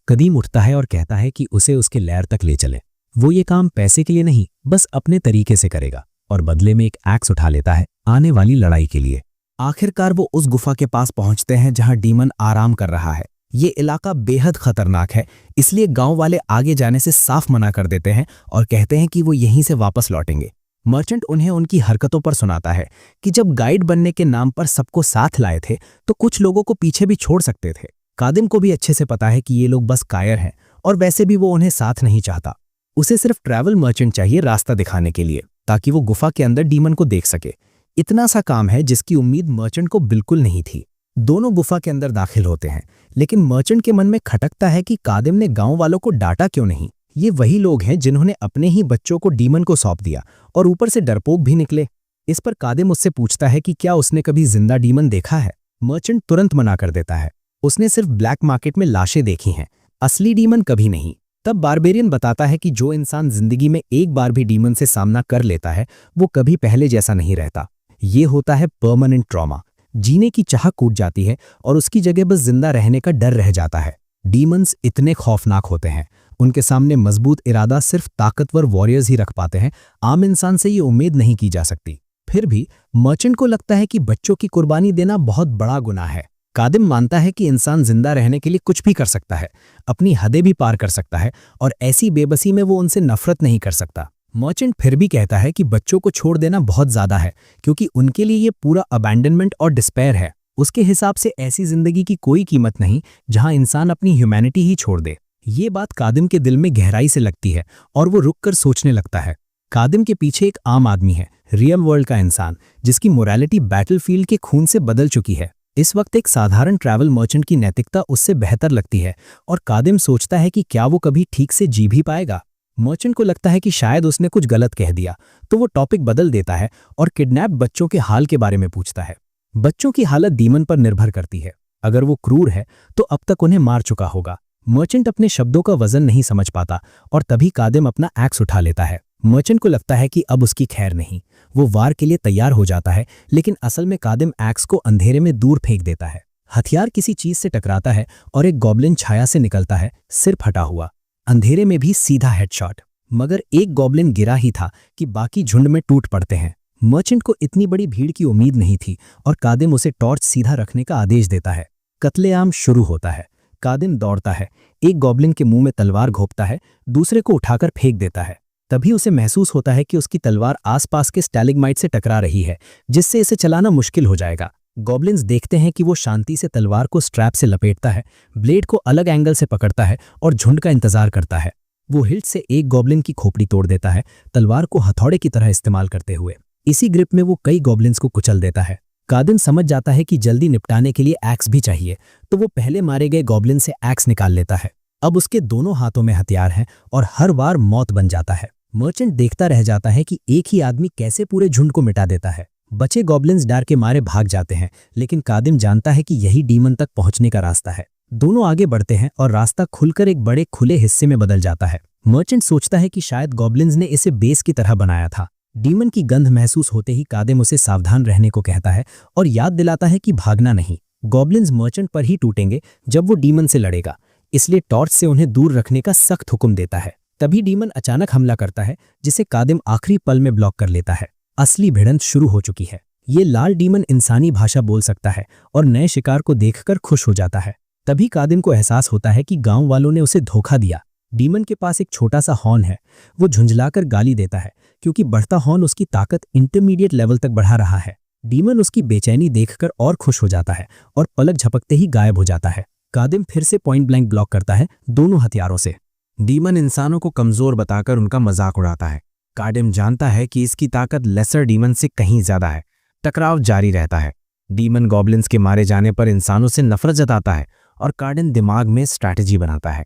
कदीम उठता है और कहता है कि उसे उसके लैर तक ले चले। वो ये काम पैसे के लिए नहीं, बस अपने तरीके से करेगा, और बदले में एक एक्स उठा लेता है आने वाली लड़ाई के लिए। आखिरकार वो उस गुफा के पास पहुंचते हैं जहां डीमन आराम कर रहा है। ये इलाका बेहद खतरनाक है, इसलिए गांव वाले आगे जाने से साफ मना कर देते हैं और कहते हैं कि वो यहीं से वापस लौटेंगे। मर्चेंट उन्हें उनकी हरकतों पर सुनाता है कि जब गाइड बनने के नाम पर सबको साथ लाए थे तो कुछ लोगों को पीछे भी छोड़ सकते थे। कादिम को भी अच्छे से पता है कि ये लोग बस कायर हैं और वैसे भी वो उन्हें साथ नहीं चाहता। उसे सिर्फ ट्रैवल मर्चेंट चाहिए रास्ता दिखाने के लिए, ताकि वो गुफा के अंदर डीमन को देख सके। इतना सा काम है जिसकी उम्मीद मर्चेंट को बिल्कुल नहीं थी। दोनों गुफा के अंदर दाखिल होते हैं, लेकिन मर्चेंट के मन में खटकता है कि कादिम ने गांव वालों को डांटा क्यों नहीं। ये वही लोग हैं जिन्होंने अपने ही बच्चों को डीमन को सौंप दिया और ऊपर से डरपोक भी निकले। इस पर कादिम उससे पूछता है कि क्या उसने कभी जिंदा डीमन देखा है। मर्चेंट तुरंत मना कर देता है, उसने सिर्फ ब्लैक मार्केट में लाशें देखी हैं, असली डीमन कभी नहीं। तब बारबेरियन बताता है कि जो इंसान जिंदगी में एक बार भी डीमन से सामना कर लेता है वो कभी पहले जैसा नहीं रहता। ये होता है परमानेंट ट्रॉमा। जीने की चाह कूट जाती है और उसकी जगह बस जिंदा रहने का डर रह जाता है। डीमंस इतने खौफनाक होते हैं, उनके सामने मजबूत इरादा सिर्फ ताकतवर वॉरियर्स ही रख पाते हैं। आम इंसान से ये उम्मीद नहीं की जा सकती। फिर भी मर्चेंट को लगता है कि बच्चों की कुर्बानी देना बहुत बड़ा गुनाह है। कादिम मानता है कि इंसान जिंदा रहने के लिए कुछ भी कर सकता है, अपनी हदें भी पार कर सकता है, और ऐसी बेबसी में वो उनसे नफरत नहीं कर सकता। मर्चेंट फिर भी कहता है कि बच्चों को छोड़ देना बहुत ज्यादा है, क्योंकि उनके लिए ये पूरा अबैंडनमेंट और डिस्पेयर है। उसके हिसाब से ऐसी जिंदगी की कोई कीमत नहीं जहां इंसान अपनी ह्यूमैनिटी ही छोड़ दे। ये बात कादिम के दिल में गहराई से लगती है और वो रुककर सोचने लगता है। कादिम के पीछे एक आम आदमी है, रियल वर्ल्ड का इंसान, जिसकी मोरालिटी बैटलफील्ड के खून से बदल चुकी है। इस वक्त एक साधारण ट्रैवल मर्चेंट की नैतिकता उससे बेहतर लगती है और कादिम सोचता है कि क्या वो कभी ठीक से जी भी पाएगा। मर्चेंट को लगता है कि शायद उसने कुछ गलत कह दिया, तो वो टॉपिक बदल देता है और किडनैप बच्चों के हाल के बारे में पूछता है। बच्चों की हालत डीमन पर निर्भर करती है। अगर वो क्रूर है तो अब तक उन्हें मार चुका होगा। मर्चेंट अपने शब्दों का वजन नहीं समझ पाता और तभी कादिम अपना एक्स उठा लेता है। मर्चेंट को लगता है कि अब उसकी खैर नहीं। वो वार के लिए तैयार हो जाता है, लेकिन असल में कादिम एक्स को अंधेरे में दूर फेंक देता है। हथियार किसी चीज से टकराता है और एक गॉब्लिन छाया से निकलता है, सिर फटा हुआ, अंधेरे में भी सीधा हेडशॉट। मगर एक गॉब्लिन गिरा ही था कि बाकी झुंड में टूट पड़ते हैं। मर्चेंट को इतनी बड़ी भीड़ की उम्मीद नहीं थी और कादिम उसे टॉर्च सीधा रखने का आदेश देता है। कत्लेआम शुरू होता है। कादिम दौड़ता है, एक गॉब्लिन के मुंह में तलवार घोंपता है, दूसरे को उठाकर फेंक देता है। तभी उसे महसूस होता है कि उसकी तलवार आसपास के स्टैलिग्माइट से टकरा रही है, जिससे इसे चलाना मुश्किल हो जाएगा। गॉब्लिन्स देखते हैं कि वो शांति से तलवार को स्ट्रैप से लपेटता है, ब्लेड को अलग एंगल से पकड़ता है और झुंड का इंतजार करता है। वो हिल्ट से एक गॉब्लिन की खोपड़ी तोड़ देता है, तलवार को हथौड़े की तरह इस्तेमाल करते हुए। इसी ग्रिप में वो कई गॉब्लिन्स को कुचल देता है। कादिम समझ जाता है कि जल्दी निपटाने के लिए एक्स भी चाहिए, तो वो पहले मारे गए गॉब्लिन से एक्स निकाल लेता है। अब उसके दोनों हाथों में हथियार हैं और हर बार मौत बन जाता है। मर्चेंट देखता रह जाता है कि एक ही आदमी कैसे पूरे झुंड को मिटा देता है। बचे गॉब्लिन्स डर के मारे भाग जाते हैं, लेकिन कादिम जानता है कि यही डीमन तक पहुंचने का रास्ता है। दोनों आगे बढ़ते हैं और रास्ता खुलकर एक बड़े खुले हिस्से में बदल जाता है। मर्चेंट सोचता है कि शायद गॉब्लिन्स ने इसे बेस की तरह बनाया था। डीमन की गंध महसूस होते ही कादिम उसे सावधान रहने को कहता है और याद दिलाता है कि भागना नहीं। गॉब्लिन्स मर्चेंट पर ही टूटेंगे जब वो डीमन से लड़ेगा, इसलिए टॉर्च से उन्हें दूर रखने का सख्त हुक्म देता है। तभी डीमन अचानक हमला करता है, जिसे कादिम आखिरी पल में ब्लॉक कर लेता है। असली भिड़ंत शुरू हो चुकी है। ये लाल डीमन इंसानी भाषा बोल सकता है और नए शिकार को देखकर खुश हो जाता है। तभी कादिम को एहसास होता है कि गांव वालों ने उसे धोखा दिया। डीमन के पास एक छोटा सा हॉर्न है। वो झुंझलाकर गाली देता है क्योंकि बढ़ता हॉर्न उसकी ताकत इंटरमीडिएट लेवल तक बढ़ा रहा है। डीमन उसकी बेचैनी देखकर और खुश हो जाता है और पलक झपकते ही गायब हो जाता है। कादिम फिर से पॉइंट ब्लैंक ब्लॉक करता है, दोनों हथियारों से। डीमन इंसानों को कमजोर बताकर उनका मजाक उड़ाता है। कादिम जानता है कि इसकी ताकत लेसर डीमन से कहीं ज्यादा है। टकराव जारी रहता है। डीमन गॉब्लिन्स के मारे जाने पर इंसानों से नफरत जताता है और कादिम दिमाग में स्ट्रैटेजी बनाता है।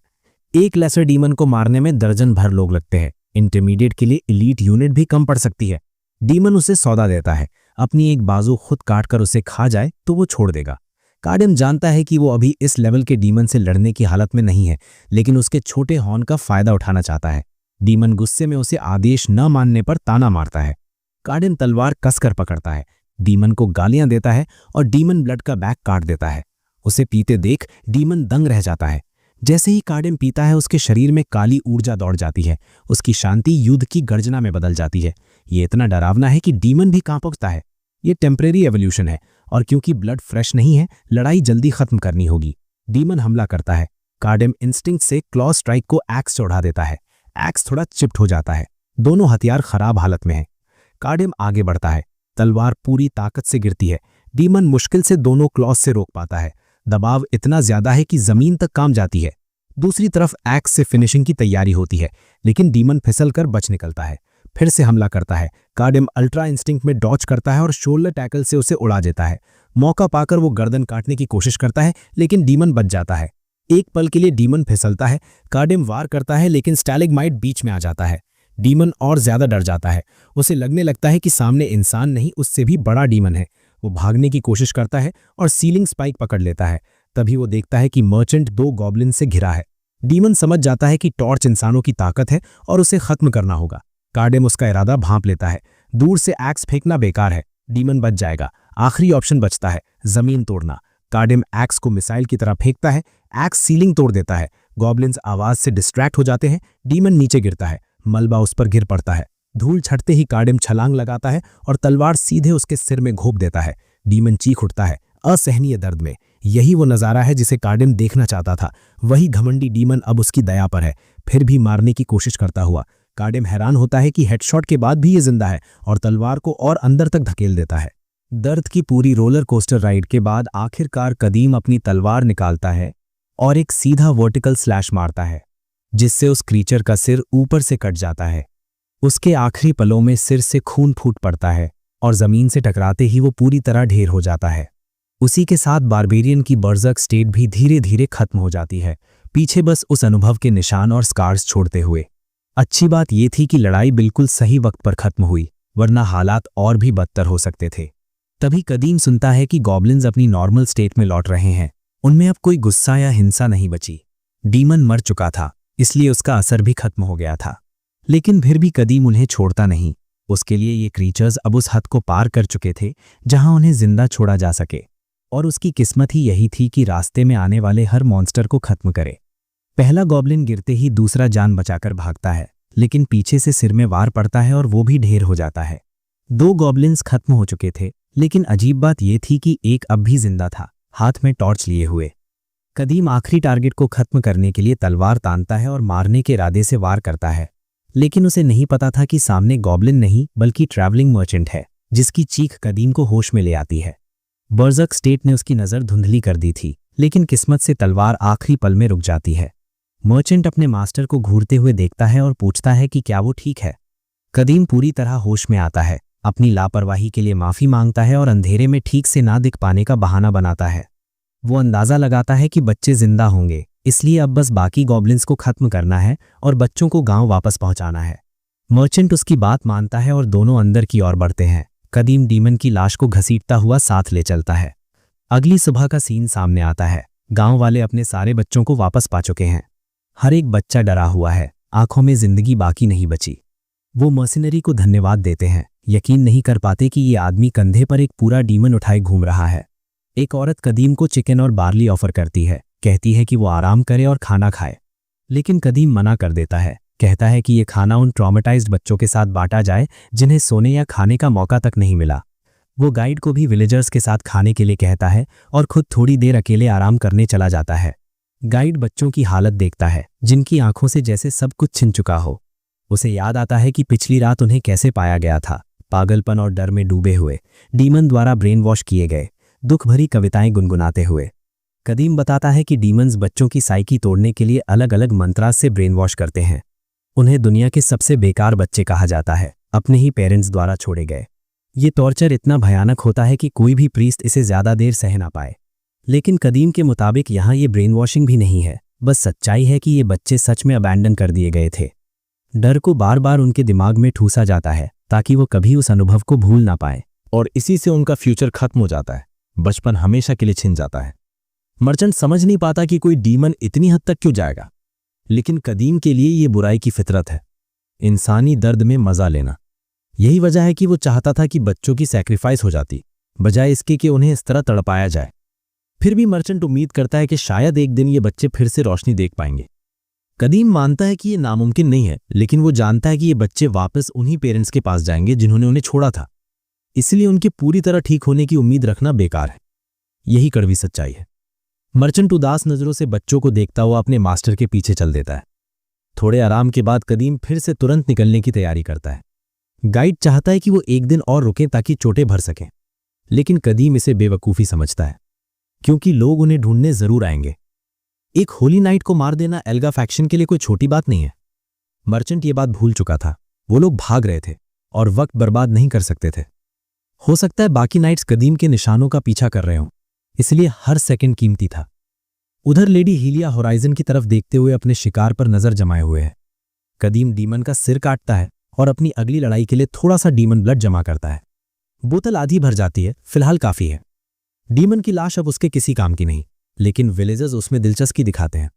एक लेसर डीमन को मारने में दर्जन भर लोग लगते हैं। इंटरमीडिएट के लिए एलीट यूनिट भी कम पड़ सकती है। डीमन उसे सौदा देता है, अपनी एक बाजू खुद काटकर उसे खा जाए तो वो छोड़ देगा। कादिम जानता है कि वो अभी इस लेवल के डीमन से लड़ने की हालत में नहीं है, लेकिन उसके छोटे हॉर्न का फायदा उठाना चाहता है। डीमन गुस्से में उसे आदेश न मानने पर ताना मारता है। कादिम तलवार कसकर पकड़ता है, डीमन को गालियां देता है और डीमन ब्लड का बैग काट देता है। उसे पीते देख डीमन दंग रह जाता है। जैसे ही कादिम पीता है, उसके शरीर में काली ऊर्जा दौड़ जाती है। उसकी शांति युद्ध की गर्जना में बदल जाती है। ये इतना डरावना है कि डीमन भी कांप उठता है। ये टेम्परेरी एवोल्यूशन है और क्योंकि ब्लड फ्रेश नहीं है, लड़ाई जल्दी खत्म करनी होगी। डीमन हमला करता है। कादिम इंस्टिंक्ट से क्लॉ स्ट्राइक को एक्स से उड़ा देता है। एक्स थोड़ा चिप्ट हो जाता है। दोनों हथियार खराब हालत में हैं। कादिम आगे बढ़ता है। तलवार पूरी ताकत से गिरती है। डीमन मुश्किल से दोनों क्लॉस से रोक पाता है। दबाव इतना ज्यादा है कि जमीन तक काम जाती है। दूसरी तरफ एक्स से फिनिशिंग की तैयारी होती है, लेकिन डीमन फिसलकर बच निकलता है। फिर से हमला करता है। कादिम अल्ट्रा इंस्टिंक्ट में डॉच करता है और शोल्डर टैकल से उसे उड़ा देता है। मौका पाकर वो गर्दन काटने की कोशिश करता है, लेकिन डीमन बच जाता है। एक पल के लिए डीमन फिसलता है। कादिम वार करता है, लेकिन स्टैलिग्माइट बीच में आ जाता है। डीमन और ज्यादा डर जाता है। उसे लगने लगता है कि सामने इंसान नहीं, उससे भी बड़ा डीमन है। वो भागने की कोशिश करता है और सीलिंग स्पाइक पकड़ लेता है। तभी वो देखता है कि मर्चेंट 2 गॉब्लिन से घिरा है। डीमन समझ जाता है कि टॉर्च इंसानों की ताकत है और उसे खत्म करना होगा। कादिम उसका इरादा भांप लेता है। दूर से एक्स फेंकना बेकार है, डीमन बच जाएगा। आखिरी ऑप्शन बचता है, जमीन तोड़ना। कादिम एक्स को मिसाइल की तरह फेंकता है। एक्स सीलिंग तोड़ देता है। गॉब्लिन्स आवाज से डिस्ट्रैक्ट हो जाते हैं। डीमन नीचे गिरता है। मलबा उस पर गिर पड़ता है। धूल छटते ही कादिम छलांग लगाता है और तलवार सीधे उसके सिर में घोंप देता है। डीमन चीख उठता है, असहनीय दर्द में। यही वो नजारा है जिसे कादिम देखना चाहता था। वही घमंडी डीमन अब उसकी दया पर है, फिर भी मारने की कोशिश करता हुआ। कादिम हैरान होता है कि हेडशॉट के बाद भी ये जिंदा है और तलवार को और अंदर तक धकेल देता है। दर्द की पूरी रोलर कोस्टर राइड के बाद आखिरकार कदीम अपनी तलवार निकालता है और एक सीधा वर्टिकल स्लैश मारता है, जिससे उस क्रीचर का सिर ऊपर से कट जाता है। उसके आखिरी पलों में सिर से खून फूट पड़ता है और जमीन से टकराते ही वो पूरी तरह ढेर हो जाता है। उसी के साथ बारबेरियन की बर्जर्क स्टेट भी धीरे धीरे खत्म हो जाती है, पीछे बस उस अनुभव के निशान और स्कार्स छोड़ते हुए। अच्छी बात यह थी कि लड़ाई बिल्कुल सही वक्त पर खत्म हुई, वरना हालात और भी बदतर हो सकते थे। तभी कदीम सुनता है कि गॉब्लिन्स अपनी नॉर्मल स्टेट में लौट रहे हैं। उनमें अब कोई गुस्सा या हिंसा नहीं बची। डीमन मर चुका था, इसलिए उसका असर भी खत्म हो गया था। लेकिन फिर भी कदीम उन्हें छोड़ता नहीं। उसके लिए ये क्रीचर्स अब उस हद को पार कर चुके थे जहां उन्हें जिंदा छोड़ा जा सके, और उसकी किस्मत ही यही थी कि रास्ते में आने वाले हर मॉन्स्टर को खत्म करे। पहला गॉब्लिन गिरते ही दूसरा जान बचाकर भागता है, लेकिन पीछे से सिर में वार पड़ता है और वो भी ढेर हो जाता है। 2 गॉब्लिन्स खत्म हो चुके थे, लेकिन अजीब बात ये थी कि एक अब भी जिंदा था, हाथ में टॉर्च लिए हुए। कदीम आखिरी टारगेट को खत्म करने के लिए तलवार तानता है और मारने के इरादे से वार करता है, लेकिन उसे नहीं पता था कि सामने गॉब्लिन नहीं बल्कि ट्रैवलिंग मर्चेंट है, जिसकी चीख कदीम को होश में ले आती है। बर्ज़र्क स्टेट ने उसकी नज़र धुंधली कर दी थी, लेकिन किस्मत से तलवार आखिरी पल में रुक जाती है। मर्चेंट अपने मास्टर को घूरते हुए देखता है और पूछता है कि क्या वो ठीक है। कदीम पूरी तरह होश में आता है, अपनी लापरवाही के लिए माफ़ी मांगता है और अंधेरे में ठीक से ना दिख पाने का बहाना बनाता है। वो अंदाज़ा लगाता है कि बच्चे जिंदा होंगे, इसलिए अब बस बाकी गॉब्लिन्स को खत्म करना है और बच्चों को गांव वापस पहुंचाना है। मर्चेंट उसकी बात मानता है और दोनों अंदर की ओर बढ़ते हैं। कदीम डीमन की लाश को घसीटता हुआ साथ ले चलता है। अगली सुबह का सीन सामने आता है। गांव वाले अपने सारे बच्चों को वापस पा चुके हैं। हर एक बच्चा डरा हुआ है, आंखों में जिंदगी बाकी नहीं बची। वो मर्सिनरी को धन्यवाद देते हैं, यकीन नहीं कर पाते कि ये आदमी कंधे पर एक पूरा डीमन उठाए घूम रहा है। एक औरत कदीम को चिकन और बार्ली ऑफर करती है, कहती है कि वो आराम करे और खाना खाए, लेकिन कदीम मना कर देता है, कहता है कि ये खाना उन ट्रॉमेटाइज्ड बच्चों के साथ बांटा जाए जिन्हें सोने या खाने का मौका तक नहीं मिला। वो गाइड को भी विलेजर्स के साथ खाने के लिए कहता है और खुद थोड़ी देर अकेले आराम करने चला जाता है। गाइड बच्चों की हालत देखता है, जिनकी आंखों से जैसे सब कुछ छिन चुका हो। उसे याद आता है कि पिछली रात उन्हें कैसे पाया गया था, पागलपन और डर में डूबे हुए, डीमन द्वारा ब्रेन वॉश किए गए, दुख भरी कविताएं गुनगुनाते हुए। कदीम बताता है कि डीमंस बच्चों की साइकी तोड़ने के लिए अलग अलग मंत्रास से ब्रेन वॉश करते हैं। उन्हें दुनिया के सबसे बेकार बच्चे कहा जाता है, अपने ही पेरेंट्स द्वारा छोड़े गए। ये टॉर्चर इतना भयानक होता है कि कोई भी प्रीस्ट इसे ज्यादा देर सह ना पाए। लेकिन कदीम के मुताबिक यहाँ ये ब्रेन वॉशिंग भी नहीं है, बस सच्चाई है कि ये बच्चे सच में अबैंडन कर दिए गए थे। डर को बार बार उनके दिमाग में ठूसा जाता है ताकि वो कभी उस अनुभव को भूल ना पाए, और इसी से उनका फ्यूचर खत्म हो जाता है, बचपन हमेशा के लिए छिन जाता है। मर्चेंट समझ नहीं पाता कि कोई डीमन इतनी हद तक क्यों जाएगा, लेकिन कदीम के लिए ये बुराई की फितरत है, इंसानी दर्द में मजा लेना। यही वजह है कि वो चाहता था कि बच्चों की सैक्रिफाइस हो जाती, बजाय इसके कि उन्हें इस तरह तड़पाया जाए। फिर भी मर्चेंट उम्मीद करता है कि शायद एक दिन ये बच्चे फिर से रोशनी देख पाएंगे। कदीम मानता है कि ये नामुमकिन नहीं है, लेकिन वो जानता है कि ये बच्चे वापस उन्हीं पेरेंट्स के पास जाएंगे जिन्होंने उन्हें छोड़ा था, इसलिए उनके पूरी तरह ठीक होने की उम्मीद रखना बेकार है। यही कड़वी सच्चाई है। मर्चेंट उदास नजरों से बच्चों को देखता हुआ अपने मास्टर के पीछे चल देता है। थोड़े आराम के बाद कदीम फिर से तुरंत निकलने की तैयारी करता है। गाइड चाहता है कि वो एक दिन और रुकें ताकि चोटें भर सकें, लेकिन कदीम इसे बेवकूफ़ी समझता है, क्योंकि लोग उन्हें ढूंढने जरूर आएंगे। एक होली नाइट को मार देना एल्गा फैक्शन के लिए कोई छोटी बात नहीं है। मर्चेंट ये बात भूल चुका था। वो लोग भाग रहे थे और वक्त बर्बाद नहीं कर सकते थे। हो सकता है बाकी नाइट्स कदीम के निशानों का पीछा कर रहे हों, इसलिए हर सेकंड कीमती था। उधर लेडी हीलिया होराइजन की तरफ देखते हुए अपने शिकार पर नजर जमाए हुए है। कदीम डीमन का सिर काटता है और अपनी अगली लड़ाई के लिए थोड़ा सा डीमन ब्लड जमा करता है। बोतल आधी भर जाती है, फिलहाल काफी है। डीमन की लाश अब उसके किसी काम की नहीं, लेकिन विलेजर्स उसमें दिलचस्पी दिखाते हैं।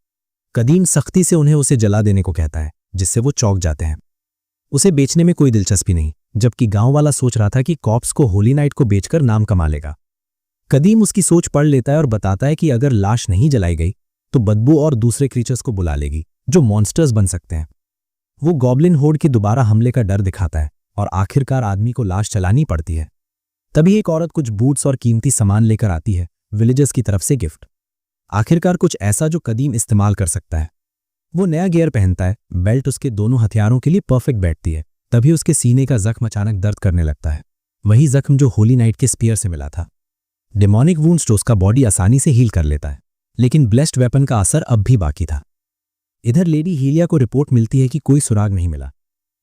कदीम सख्ती से उन्हें उसे जला देने को कहता है, जिससे वो चौंक जाते हैं। उसे बेचने में कोई दिलचस्पी नहीं, जबकि गांव वाला सोच रहा था कि कॉप्स को होली नाइट को बेचकर नाम कमा लेगा। कदीम उसकी सोच पढ़ लेता है और बताता है कि अगर लाश नहीं जलाई गई तो बदबू और दूसरे क्रीचर्स को बुला लेगी, जो मॉन्स्टर्स बन सकते हैं। वो गॉब्लिन होर्ड के दोबारा हमले का डर दिखाता है और आखिरकार आदमी को लाश चलानी पड़ती है। तभी एक औरत कुछ बूट्स और कीमती सामान लेकर आती है, विलेजर्स की तरफ से गिफ्ट। आखिरकार कुछ ऐसा जो कदीम इस्तेमाल कर सकता है। वो नया गियर पहनता है, बेल्ट उसके दोनों हथियारों के लिए परफेक्ट बैठती है। तभी उसके सीने का जख्म अचानक दर्द करने लगता है, वही जख्म जो होली नाइट के स्पीयर से मिला था। डेमोनिक वुंड्स तो उसका बॉडी आसानी से हील कर लेता है, लेकिन ब्लेस्ड वेपन का असर अब भी बाकी था। इधर लेडी हीलिया को रिपोर्ट मिलती है कि कोई सुराग नहीं मिला।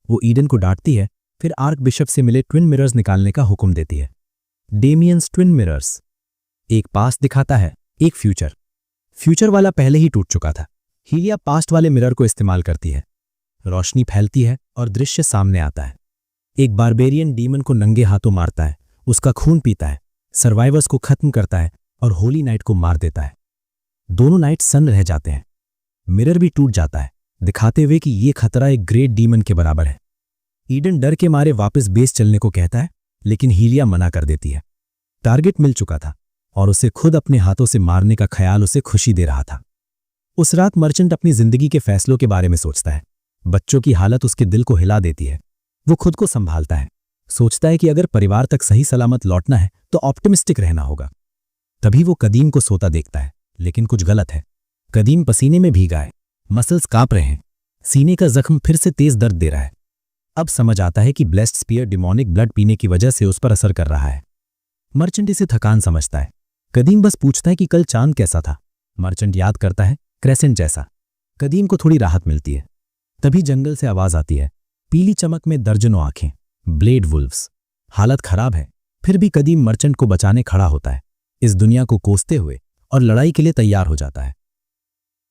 वो ईडन को डांटती है, फिर आर्क बिशप से मिले ट्विन मिरर्स निकालने का हुक्म देती है। डेमियंस ट्विन मिरर्स, एक पास्ट दिखाता है, एक फ्यूचर। फ्यूचर वाला पहले ही टूट चुका था। हीलिया पास्ट वाले मिरर को इस्तेमाल करती है। रोशनी फैलती है और दृश्य सामने आता है। एक बारबेरियन डीमन को नंगे हाथों मारता है, उसका खून पीता है, सर्वाइवर्स को खत्म करता है और होली नाइट को मार देता है। दोनों नाइट सन रह जाते हैं। मिरर भी टूट जाता है, दिखाते हुए कि यह खतरा एक ग्रेट डीमन के बराबर है। ईडन डर के मारे वापस बेस चलने को कहता है, लेकिन हीलिया मना कर देती है। टारगेट मिल चुका था और उसे खुद अपने हाथों से मारने का ख्याल उसे खुशी दे रहा था। उस रात मर्चेंट अपनी जिंदगी के फैसलों के बारे में सोचता है। बच्चों की हालत उसके दिल को हिला देती है। वो खुद को संभालता है, सोचता है कि अगर परिवार तक सही सलामत लौटना है तो ऑप्टिमिस्टिक रहना होगा। तभी वो कदीम को सोता देखता है, लेकिन कुछ गलत है। कदीम पसीने में भीगा है, मसल्स कांप रहे हैं, सीने का जख्म फिर से तेज दर्द दे रहा है। अब समझ आता है कि ब्लेस्ड स्पीयर डिमोनिक ब्लड पीने की वजह से उस पर असर कर रहा है। मर्चेंट इसे थकान समझता है। कदीम बस पूछता है कि कल चांद कैसा था। मर्चेंट याद करता है, क्रेसेंट जैसा। कदीम को थोड़ी राहत मिलती है। तभी जंगल से आवाज आती है, पीली चमक में दर्जनों आंखें, ब्लेड वुल्व्स। हालत खराब है, फिर भी कदीम मर्चेंट को बचाने खड़ा होता है, इस दुनिया को कोसते हुए, और लड़ाई के लिए तैयार हो जाता है।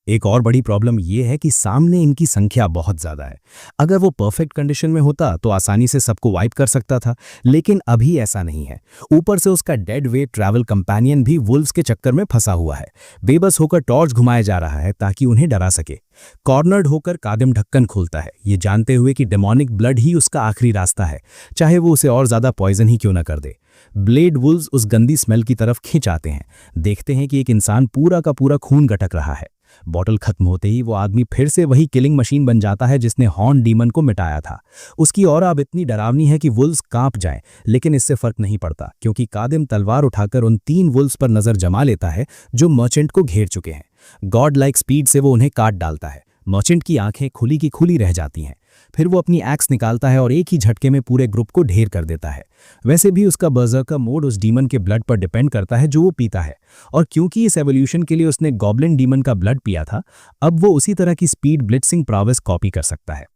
एक और बड़ी प्रॉब्लम यह है कि सामने इनकी संख्या बहुत ज्यादा है। अगर वो परफेक्ट कंडीशन में होता तो आसानी से सबको वाइप कर सकता था, लेकिन अभी ऐसा नहीं है। ऊपर से उसका डेड वेट ट्रैवल कंपेनियन भी वुल्व्स के चक्कर में फंसा हुआ है। बेबस होकर टॉर्च घुमाया जा रहा है ताकि उन्हें डरा सके। कॉर्नर्ड होकर कादिम ढक्कन खोलता है, ये जानते हुए कि डेमोनिक ब्लड ही उसका आखिरी रास्ता है, चाहे वो उसे और ज्यादा पॉइजन ही क्यों न कर दे। ब्लेड वुल्व्स उस गंदी स्मेल की तरफ खिंच आते हैं। देखते हैं कि एक इंसान पूरा का पूरा खून गटक रहा है। बॉटल खत्म होते ही वो आदमी फिर से वही किलिंग मशीन बन जाता है जिसने हॉर्न डीमन को मिटाया था। उसकी ऑरा अब इतनी डरावनी है कि वुल्व्स कांप जाएं, लेकिन इससे फर्क नहीं पड़ता, क्योंकि कादिम तलवार उठाकर उन 3 वुल्व्स पर नजर जमा लेता है जो मर्चेंट को घेर चुके हैं। गॉड लाइक स्पीड से वो उन्हें काट डालता है। मर्चेंट की आंखें खुली की खुली रह जाती हैं। फिर वो अपनी एक्स निकालता है और एक ही झटके में पूरे ग्रुप को ढेर कर देता है। वैसे भी उसका बर्जर्कर मोड उस डीमन के ब्लड पर डिपेंड करता है जो वो पीता है, और क्योंकि इस एवोल्यूशन के लिए उसने गॉब्लिन डीमन का ब्लड पिया था, अब वो उसी तरह की स्पीड ब्लिट्सिंग प्रावेस कॉपी कर सकता है।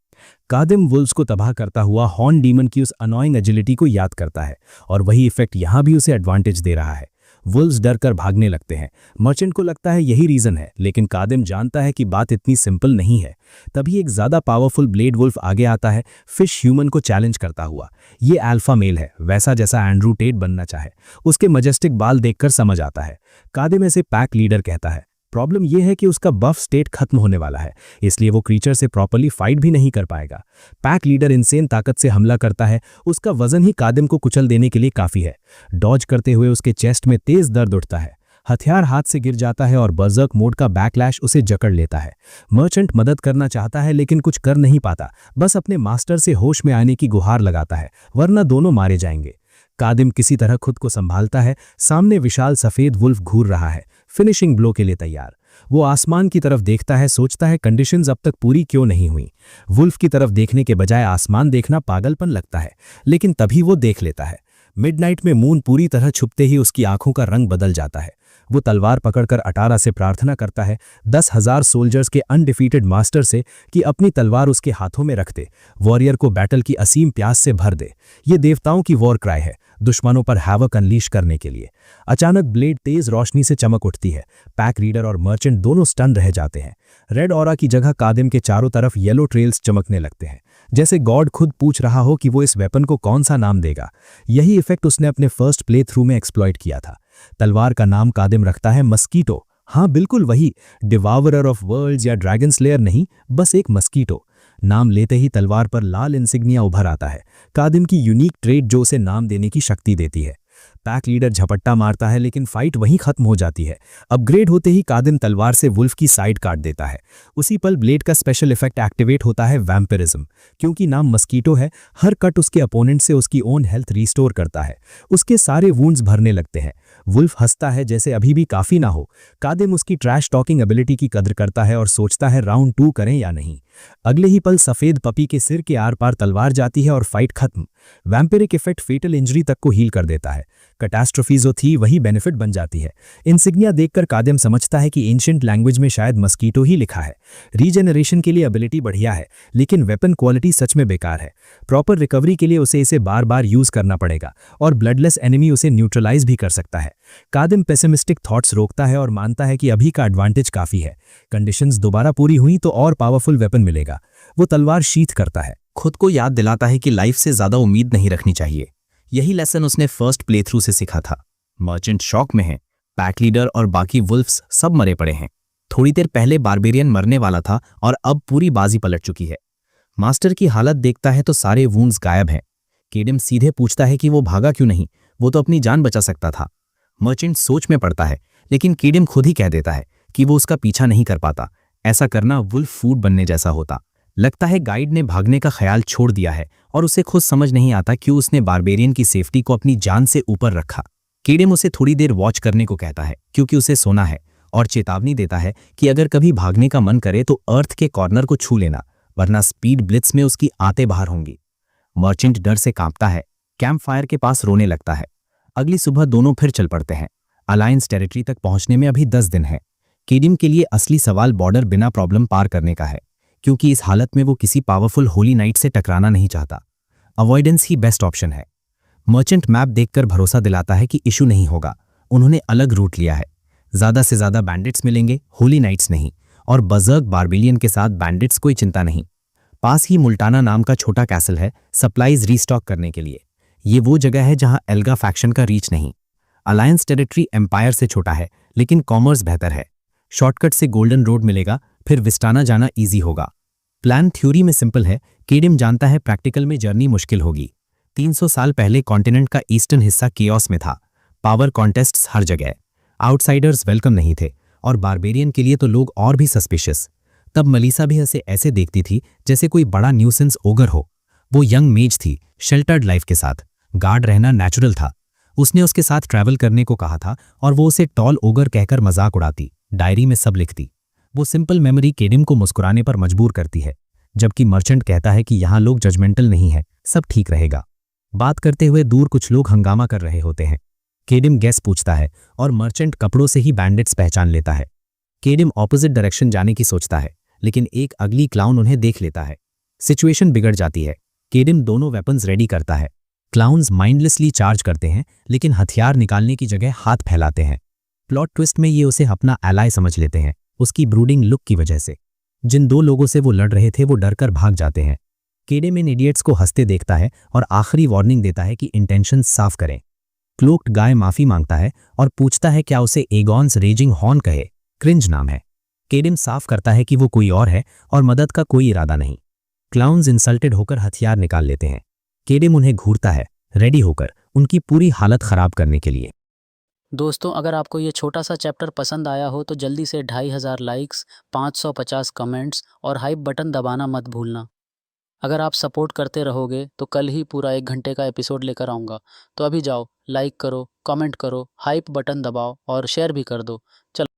कादिम वुल्व्स को तबाह करता हुआ हॉर्न डीमन की उस अनॉइंग एजिलिटी को याद करता है, और वही इफेक्ट यहां भी उसे एडवांटेज दे रहा है। वुल्व्स डर कर भागने लगते हैं। मर्चेंट को लगता है यही रीजन है, लेकिन कादिम जानता है कि बात इतनी सिंपल नहीं है। तभी एक ज्यादा पावरफुल ब्लेड वुल्फ आगे आता है, फिश ह्यूमन को चैलेंज करता हुआ। ये अल्फा मेल है, वैसा जैसा एंड्रू टेट बनना चाहे। उसके मजेस्टिक बाल देखकर समझ आता है। कादिम इसे पैक लीडर कहता है। प्रॉब्लम यह है कि उसका बफ स्टेट खत्म होने वाला है, इसलिए वो क्रीचर से प्रॉपर्ली फाइट भी नहीं कर पाएगा। पैक लीडर इनसेन ताकत से हमला करता है। उसका वजन ही कादिम को कुचल देने के लिए काफी है। डॉज करते हुए उसके चेस्ट में तेज दर्द उठता है। हथियार हाथ से गिर जाता है और बर्जर्क मोड का बैकलैश उसे जकड़ लेता है। मर्चेंट मदद करना चाहता है, लेकिन कुछ कर नहीं पाता, बस अपने मास्टर से होश में आने की गुहार लगाता है, वरना दोनों मारे जाएंगे। कादिम किसी तरह खुद को संभालता है। सामने विशाल सफेद वुल्फ घूर रहा है, फिनिशिंग ब्लो के लिए तैयार। वो आसमान की तरफ देखता है, सोचता है कंडीशंस अब तक पूरी क्यों नहीं हुई। वुल्फ की तरफ देखने के बजाय आसमान देखना पागलपन लगता है, लेकिन तभी वो देख लेता है। मिडनाइट में मून पूरी तरह छुपते ही उसकी आंखों का रंग बदल जाता है। वो तलवार पकड़कर अटारा से प्रार्थना करता है, 10,000 सोल्जर्स के अनडिफीटेड मास्टर से, कि अपनी तलवार उसके हाथों में रख दे, वॉरियर को बैटल की असीम प्यास से भर दे। ये देवताओं की वॉर क्राई है, दुश्मनों पर हैवक अनलीश करने के लिए। अचानक ब्लेड तेज रोशनी से चमक उठती है। पैक रीडर और मर्चेंट दोनों स्टन रह जाते हैं। रेड ऑरा की जगह कादिम के चारों तरफ येलो ट्रेल्स चमकने लगते हैं, जैसे गॉड खुद पूछ रहा हो कि वो इस वेपन को कौन सा नाम देगा। यही इफेक्ट उसने अपने फर्स्ट प्ले थ्रू में एक्सप्लॉइट किया था। तलवार का नाम कादिम रखता है मस्कीटो। हाँ, बिल्कुल वही, डिवावरर ऑफ वर्ल्ड्स या ड्रैगन स्लेयर नहीं, बस एक मस्कीटो। नाम लेते ही तलवार पर लाल इंसिग्निया उभर आता है, कादिम की यूनिक ट्रेट जो उसे नाम देने की शक्ति देती है। पैक लीडर झपट्टा मारता है, लेकिन फाइट वहीं खत्म हो जाती है। अपग्रेड होते ही कादिम तलवार से वुल्फ की साइड काट देता है। उसी पल ब्लेड का स्पेशल इफेक्ट एक्टिवेट होता है, वैम्पिरिज्म। क्योंकि नाम मस्कीटो है, हर कट उसके अपोनेंट से उसकी ओन हेल्थ रिस्टोर करता है। उसके सारे वुंड्स भरने लगते हैं। वुल्फ हंसता है जैसे अभी भी काफी ना हो। कादिम उसकी ट्रैश टॉकिंग एबिलिटी की कद्र करता है और सोचता है राउंड 2 करें या नहीं। अगले ही पल सफेद पपी के सिर के आर पार तलवार जाती है और फाइट खत्म। वैम्पिरिक इफेक्ट फेटल इंजरी तक को हील कर देता है। कैटास्ट्रोफी जो थी वही बेनिफिट बन जाती है। इंसिग्निया देखकर कादिम समझता है कि एंशिएंट लैंग्वेज में शायद मस्कीटो ही लिखा है। रीजेनरेशन के लिए एबिलिटी बढ़िया है, लेकिन वेपन क्वालिटी सच में बेकार है। प्रॉपर रिकवरी के लिए उसे इसे बार बार यूज करना पड़ेगा, और ब्लडलेस एनिमी उसे न्यूट्रलाइज भी कर सकता है। कादिम पेसिमिस्टिक थॉट्स रोकता है और मानता है कि अभी का एडवांटेज काफी है। कंडीशंस दोबारा पूरी हुई तो और पावरफुल वेपन मिलेगा। वो तलवार शीथ करता है, खुद को याद दिलाता है कि लाइफ से ज्यादा उम्मीद नहीं रखनी चाहिए। यही लेसन उसने फर्स्ट प्ले थ्रू से सीखा था। मर्चेंट शॉक में है। पैक लीडर और बाकी वुल्फ्स सब मरे पड़े हैं। थोड़ी देर पहले बारबेरियन मरने वाला था और अब पूरी बाजी पलट चुकी है। मास्टर की हालत देखता है तो सारे वुंड्स गायब हैं। केडिम सीधे पूछता है कि वो भागा क्यों नहीं, वो तो अपनी जान बचा सकता था। मर्चेंट सोच में पड़ता है, लेकिन केडिम खुद ही कह देता है कि वो उसका पीछा नहीं कर पाता। ऐसा करना वुल्फ फूड बनने जैसा होता। लगता है गाइड ने भागने का ख्याल छोड़ दिया है और उसे खुद समझ नहीं आता क्यों उसने बारबेरियन की सेफ्टी को अपनी जान से ऊपर रखा। केडिम उसे थोड़ी देर वॉच करने को कहता है क्योंकि उसे सोना है और चेतावनी देता है कि अगर कभी भागने का मन करे तो अर्थ के कॉर्नर को छू लेना, वरना स्पीड ब्लिट्स में उसकी आंतें बाहर होंगी। मर्चेंट डर से कांपता है, कैंप फायर के पास रोने लगता है। अगली सुबह दोनों फिर चल पड़ते हैं। अलायंस टेरिटरी तक पहुंचने में अभी 10 दिन है। केडिम के लिए असली सवाल बॉर्डर बिना प्रॉब्लम पार करने का है, क्योंकि इस हालत में वो किसी पावरफुल होली नाइट से टकराना नहीं चाहता। अवॉइडेंस ही बेस्ट ऑप्शन है। मर्चेंट मैप देखकर भरोसा दिलाता है कि इशू नहीं होगा। उन्होंने अलग रूट लिया है। ज्यादा से ज्यादा बैंडिट्स मिलेंगे, होली नाइट्स नहीं, और बजर्ग बारबेलियन के साथ बैंडिट्स कोई चिंता नहीं। पास ही मुल्टाना नाम का छोटा कैसल है सप्लाईज रीस्टॉक करने के लिए। ये वो जगह है जहां एल्गा फैक्शन का रीच नहीं। अलायंस टेरिटरी एम्पायर से छोटा है, लेकिन कॉमर्स बेहतर है। शॉर्टकट से गोल्डन रोड मिलेगा, फिर विस्टाना जाना ईजी होगा। प्लान थ्योरी में सिंपल है, केडिम जानता है प्रैक्टिकल में जर्नी मुश्किल होगी। 300 साल पहले कॉन्टिनेंट का ईस्टर्न हिस्सा केओस में था। पावर कॉन्टेस्ट्स हर जगह, आउटसाइडर्स वेलकम नहीं थे, और बारबेरियन के लिए तो लोग और भी सस्पिशियस। तब मलीसा भी उसे ऐसे देखती थी जैसे कोई बड़ा न्यूसेंस ओगर हो। वो यंग मेज थी, शेल्टर्ड लाइफ के साथ, गार्ड रहना नेचुरल था। उसने उसके साथ ट्रैवल करने को कहा था और वो उसे टॉल ओगर कहकर मजाक उड़ाती, डायरी में सब लिखती। वो सिंपल मेमोरी केडिम को मुस्कुराने पर मजबूर करती है, जबकि मर्चेंट कहता है कि यहाँ लोग जजमेंटल नहीं है, सब ठीक रहेगा। बात करते हुए दूर कुछ लोग हंगामा कर रहे होते हैं। केडिम गैस पूछता है और मर्चेंट कपड़ों से ही बैंडिट्स पहचान लेता है। केडिम ऑपोजिट डायरेक्शन जाने की सोचता है, लेकिन एक अगली क्लाउन उन्हें देख लेता है। सिचुएशन बिगड़ जाती है। केडिम दोनों वेपन्स रेडी करता है। क्लाउन्स माइंडलेसली चार्ज करते हैं, लेकिन हथियार निकालने की जगह हाथ फैलाते हैं। प्लॉट ट्विस्ट में ये उसे अपना एलाय समझ लेते हैं, उसकी ब्रूडिंग लुक की वजह से। जिन 2 लोगों से वो लड़ रहे थे वो डरकर भाग जाते हैं। केडिम इन इडियट्स को हंसते देखता है और आखिरी वार्निंग देता है कि इंटेंशन साफ करें। क्लोक्ड गाय माफी मांगता है और पूछता है क्या उसे एगॉन्स रेजिंग हॉर्न कहे, क्रिंज नाम है। केडिम साफ करता है कि वो कोई और है और मदद का कोई इरादा नहीं। क्लाउन्स इंसल्टेड होकर हथियार निकाल लेते हैं। केडिम उन्हें घूरता है, रेडी होकर उनकी पूरी हालत खराब करने के लिए। दोस्तों, अगर आपको ये छोटा सा चैप्टर पसंद आया हो तो जल्दी से 2500 लाइक्स, 550 कमेंट्स और हाइप बटन दबाना मत भूलना। अगर आप सपोर्ट करते रहोगे तो कल ही पूरा 1 घंटे का एपिसोड लेकर आऊँगा। तो अभी जाओ, लाइक करो, कमेंट करो, हाइप बटन दबाओ और शेयर भी कर दो। चलो।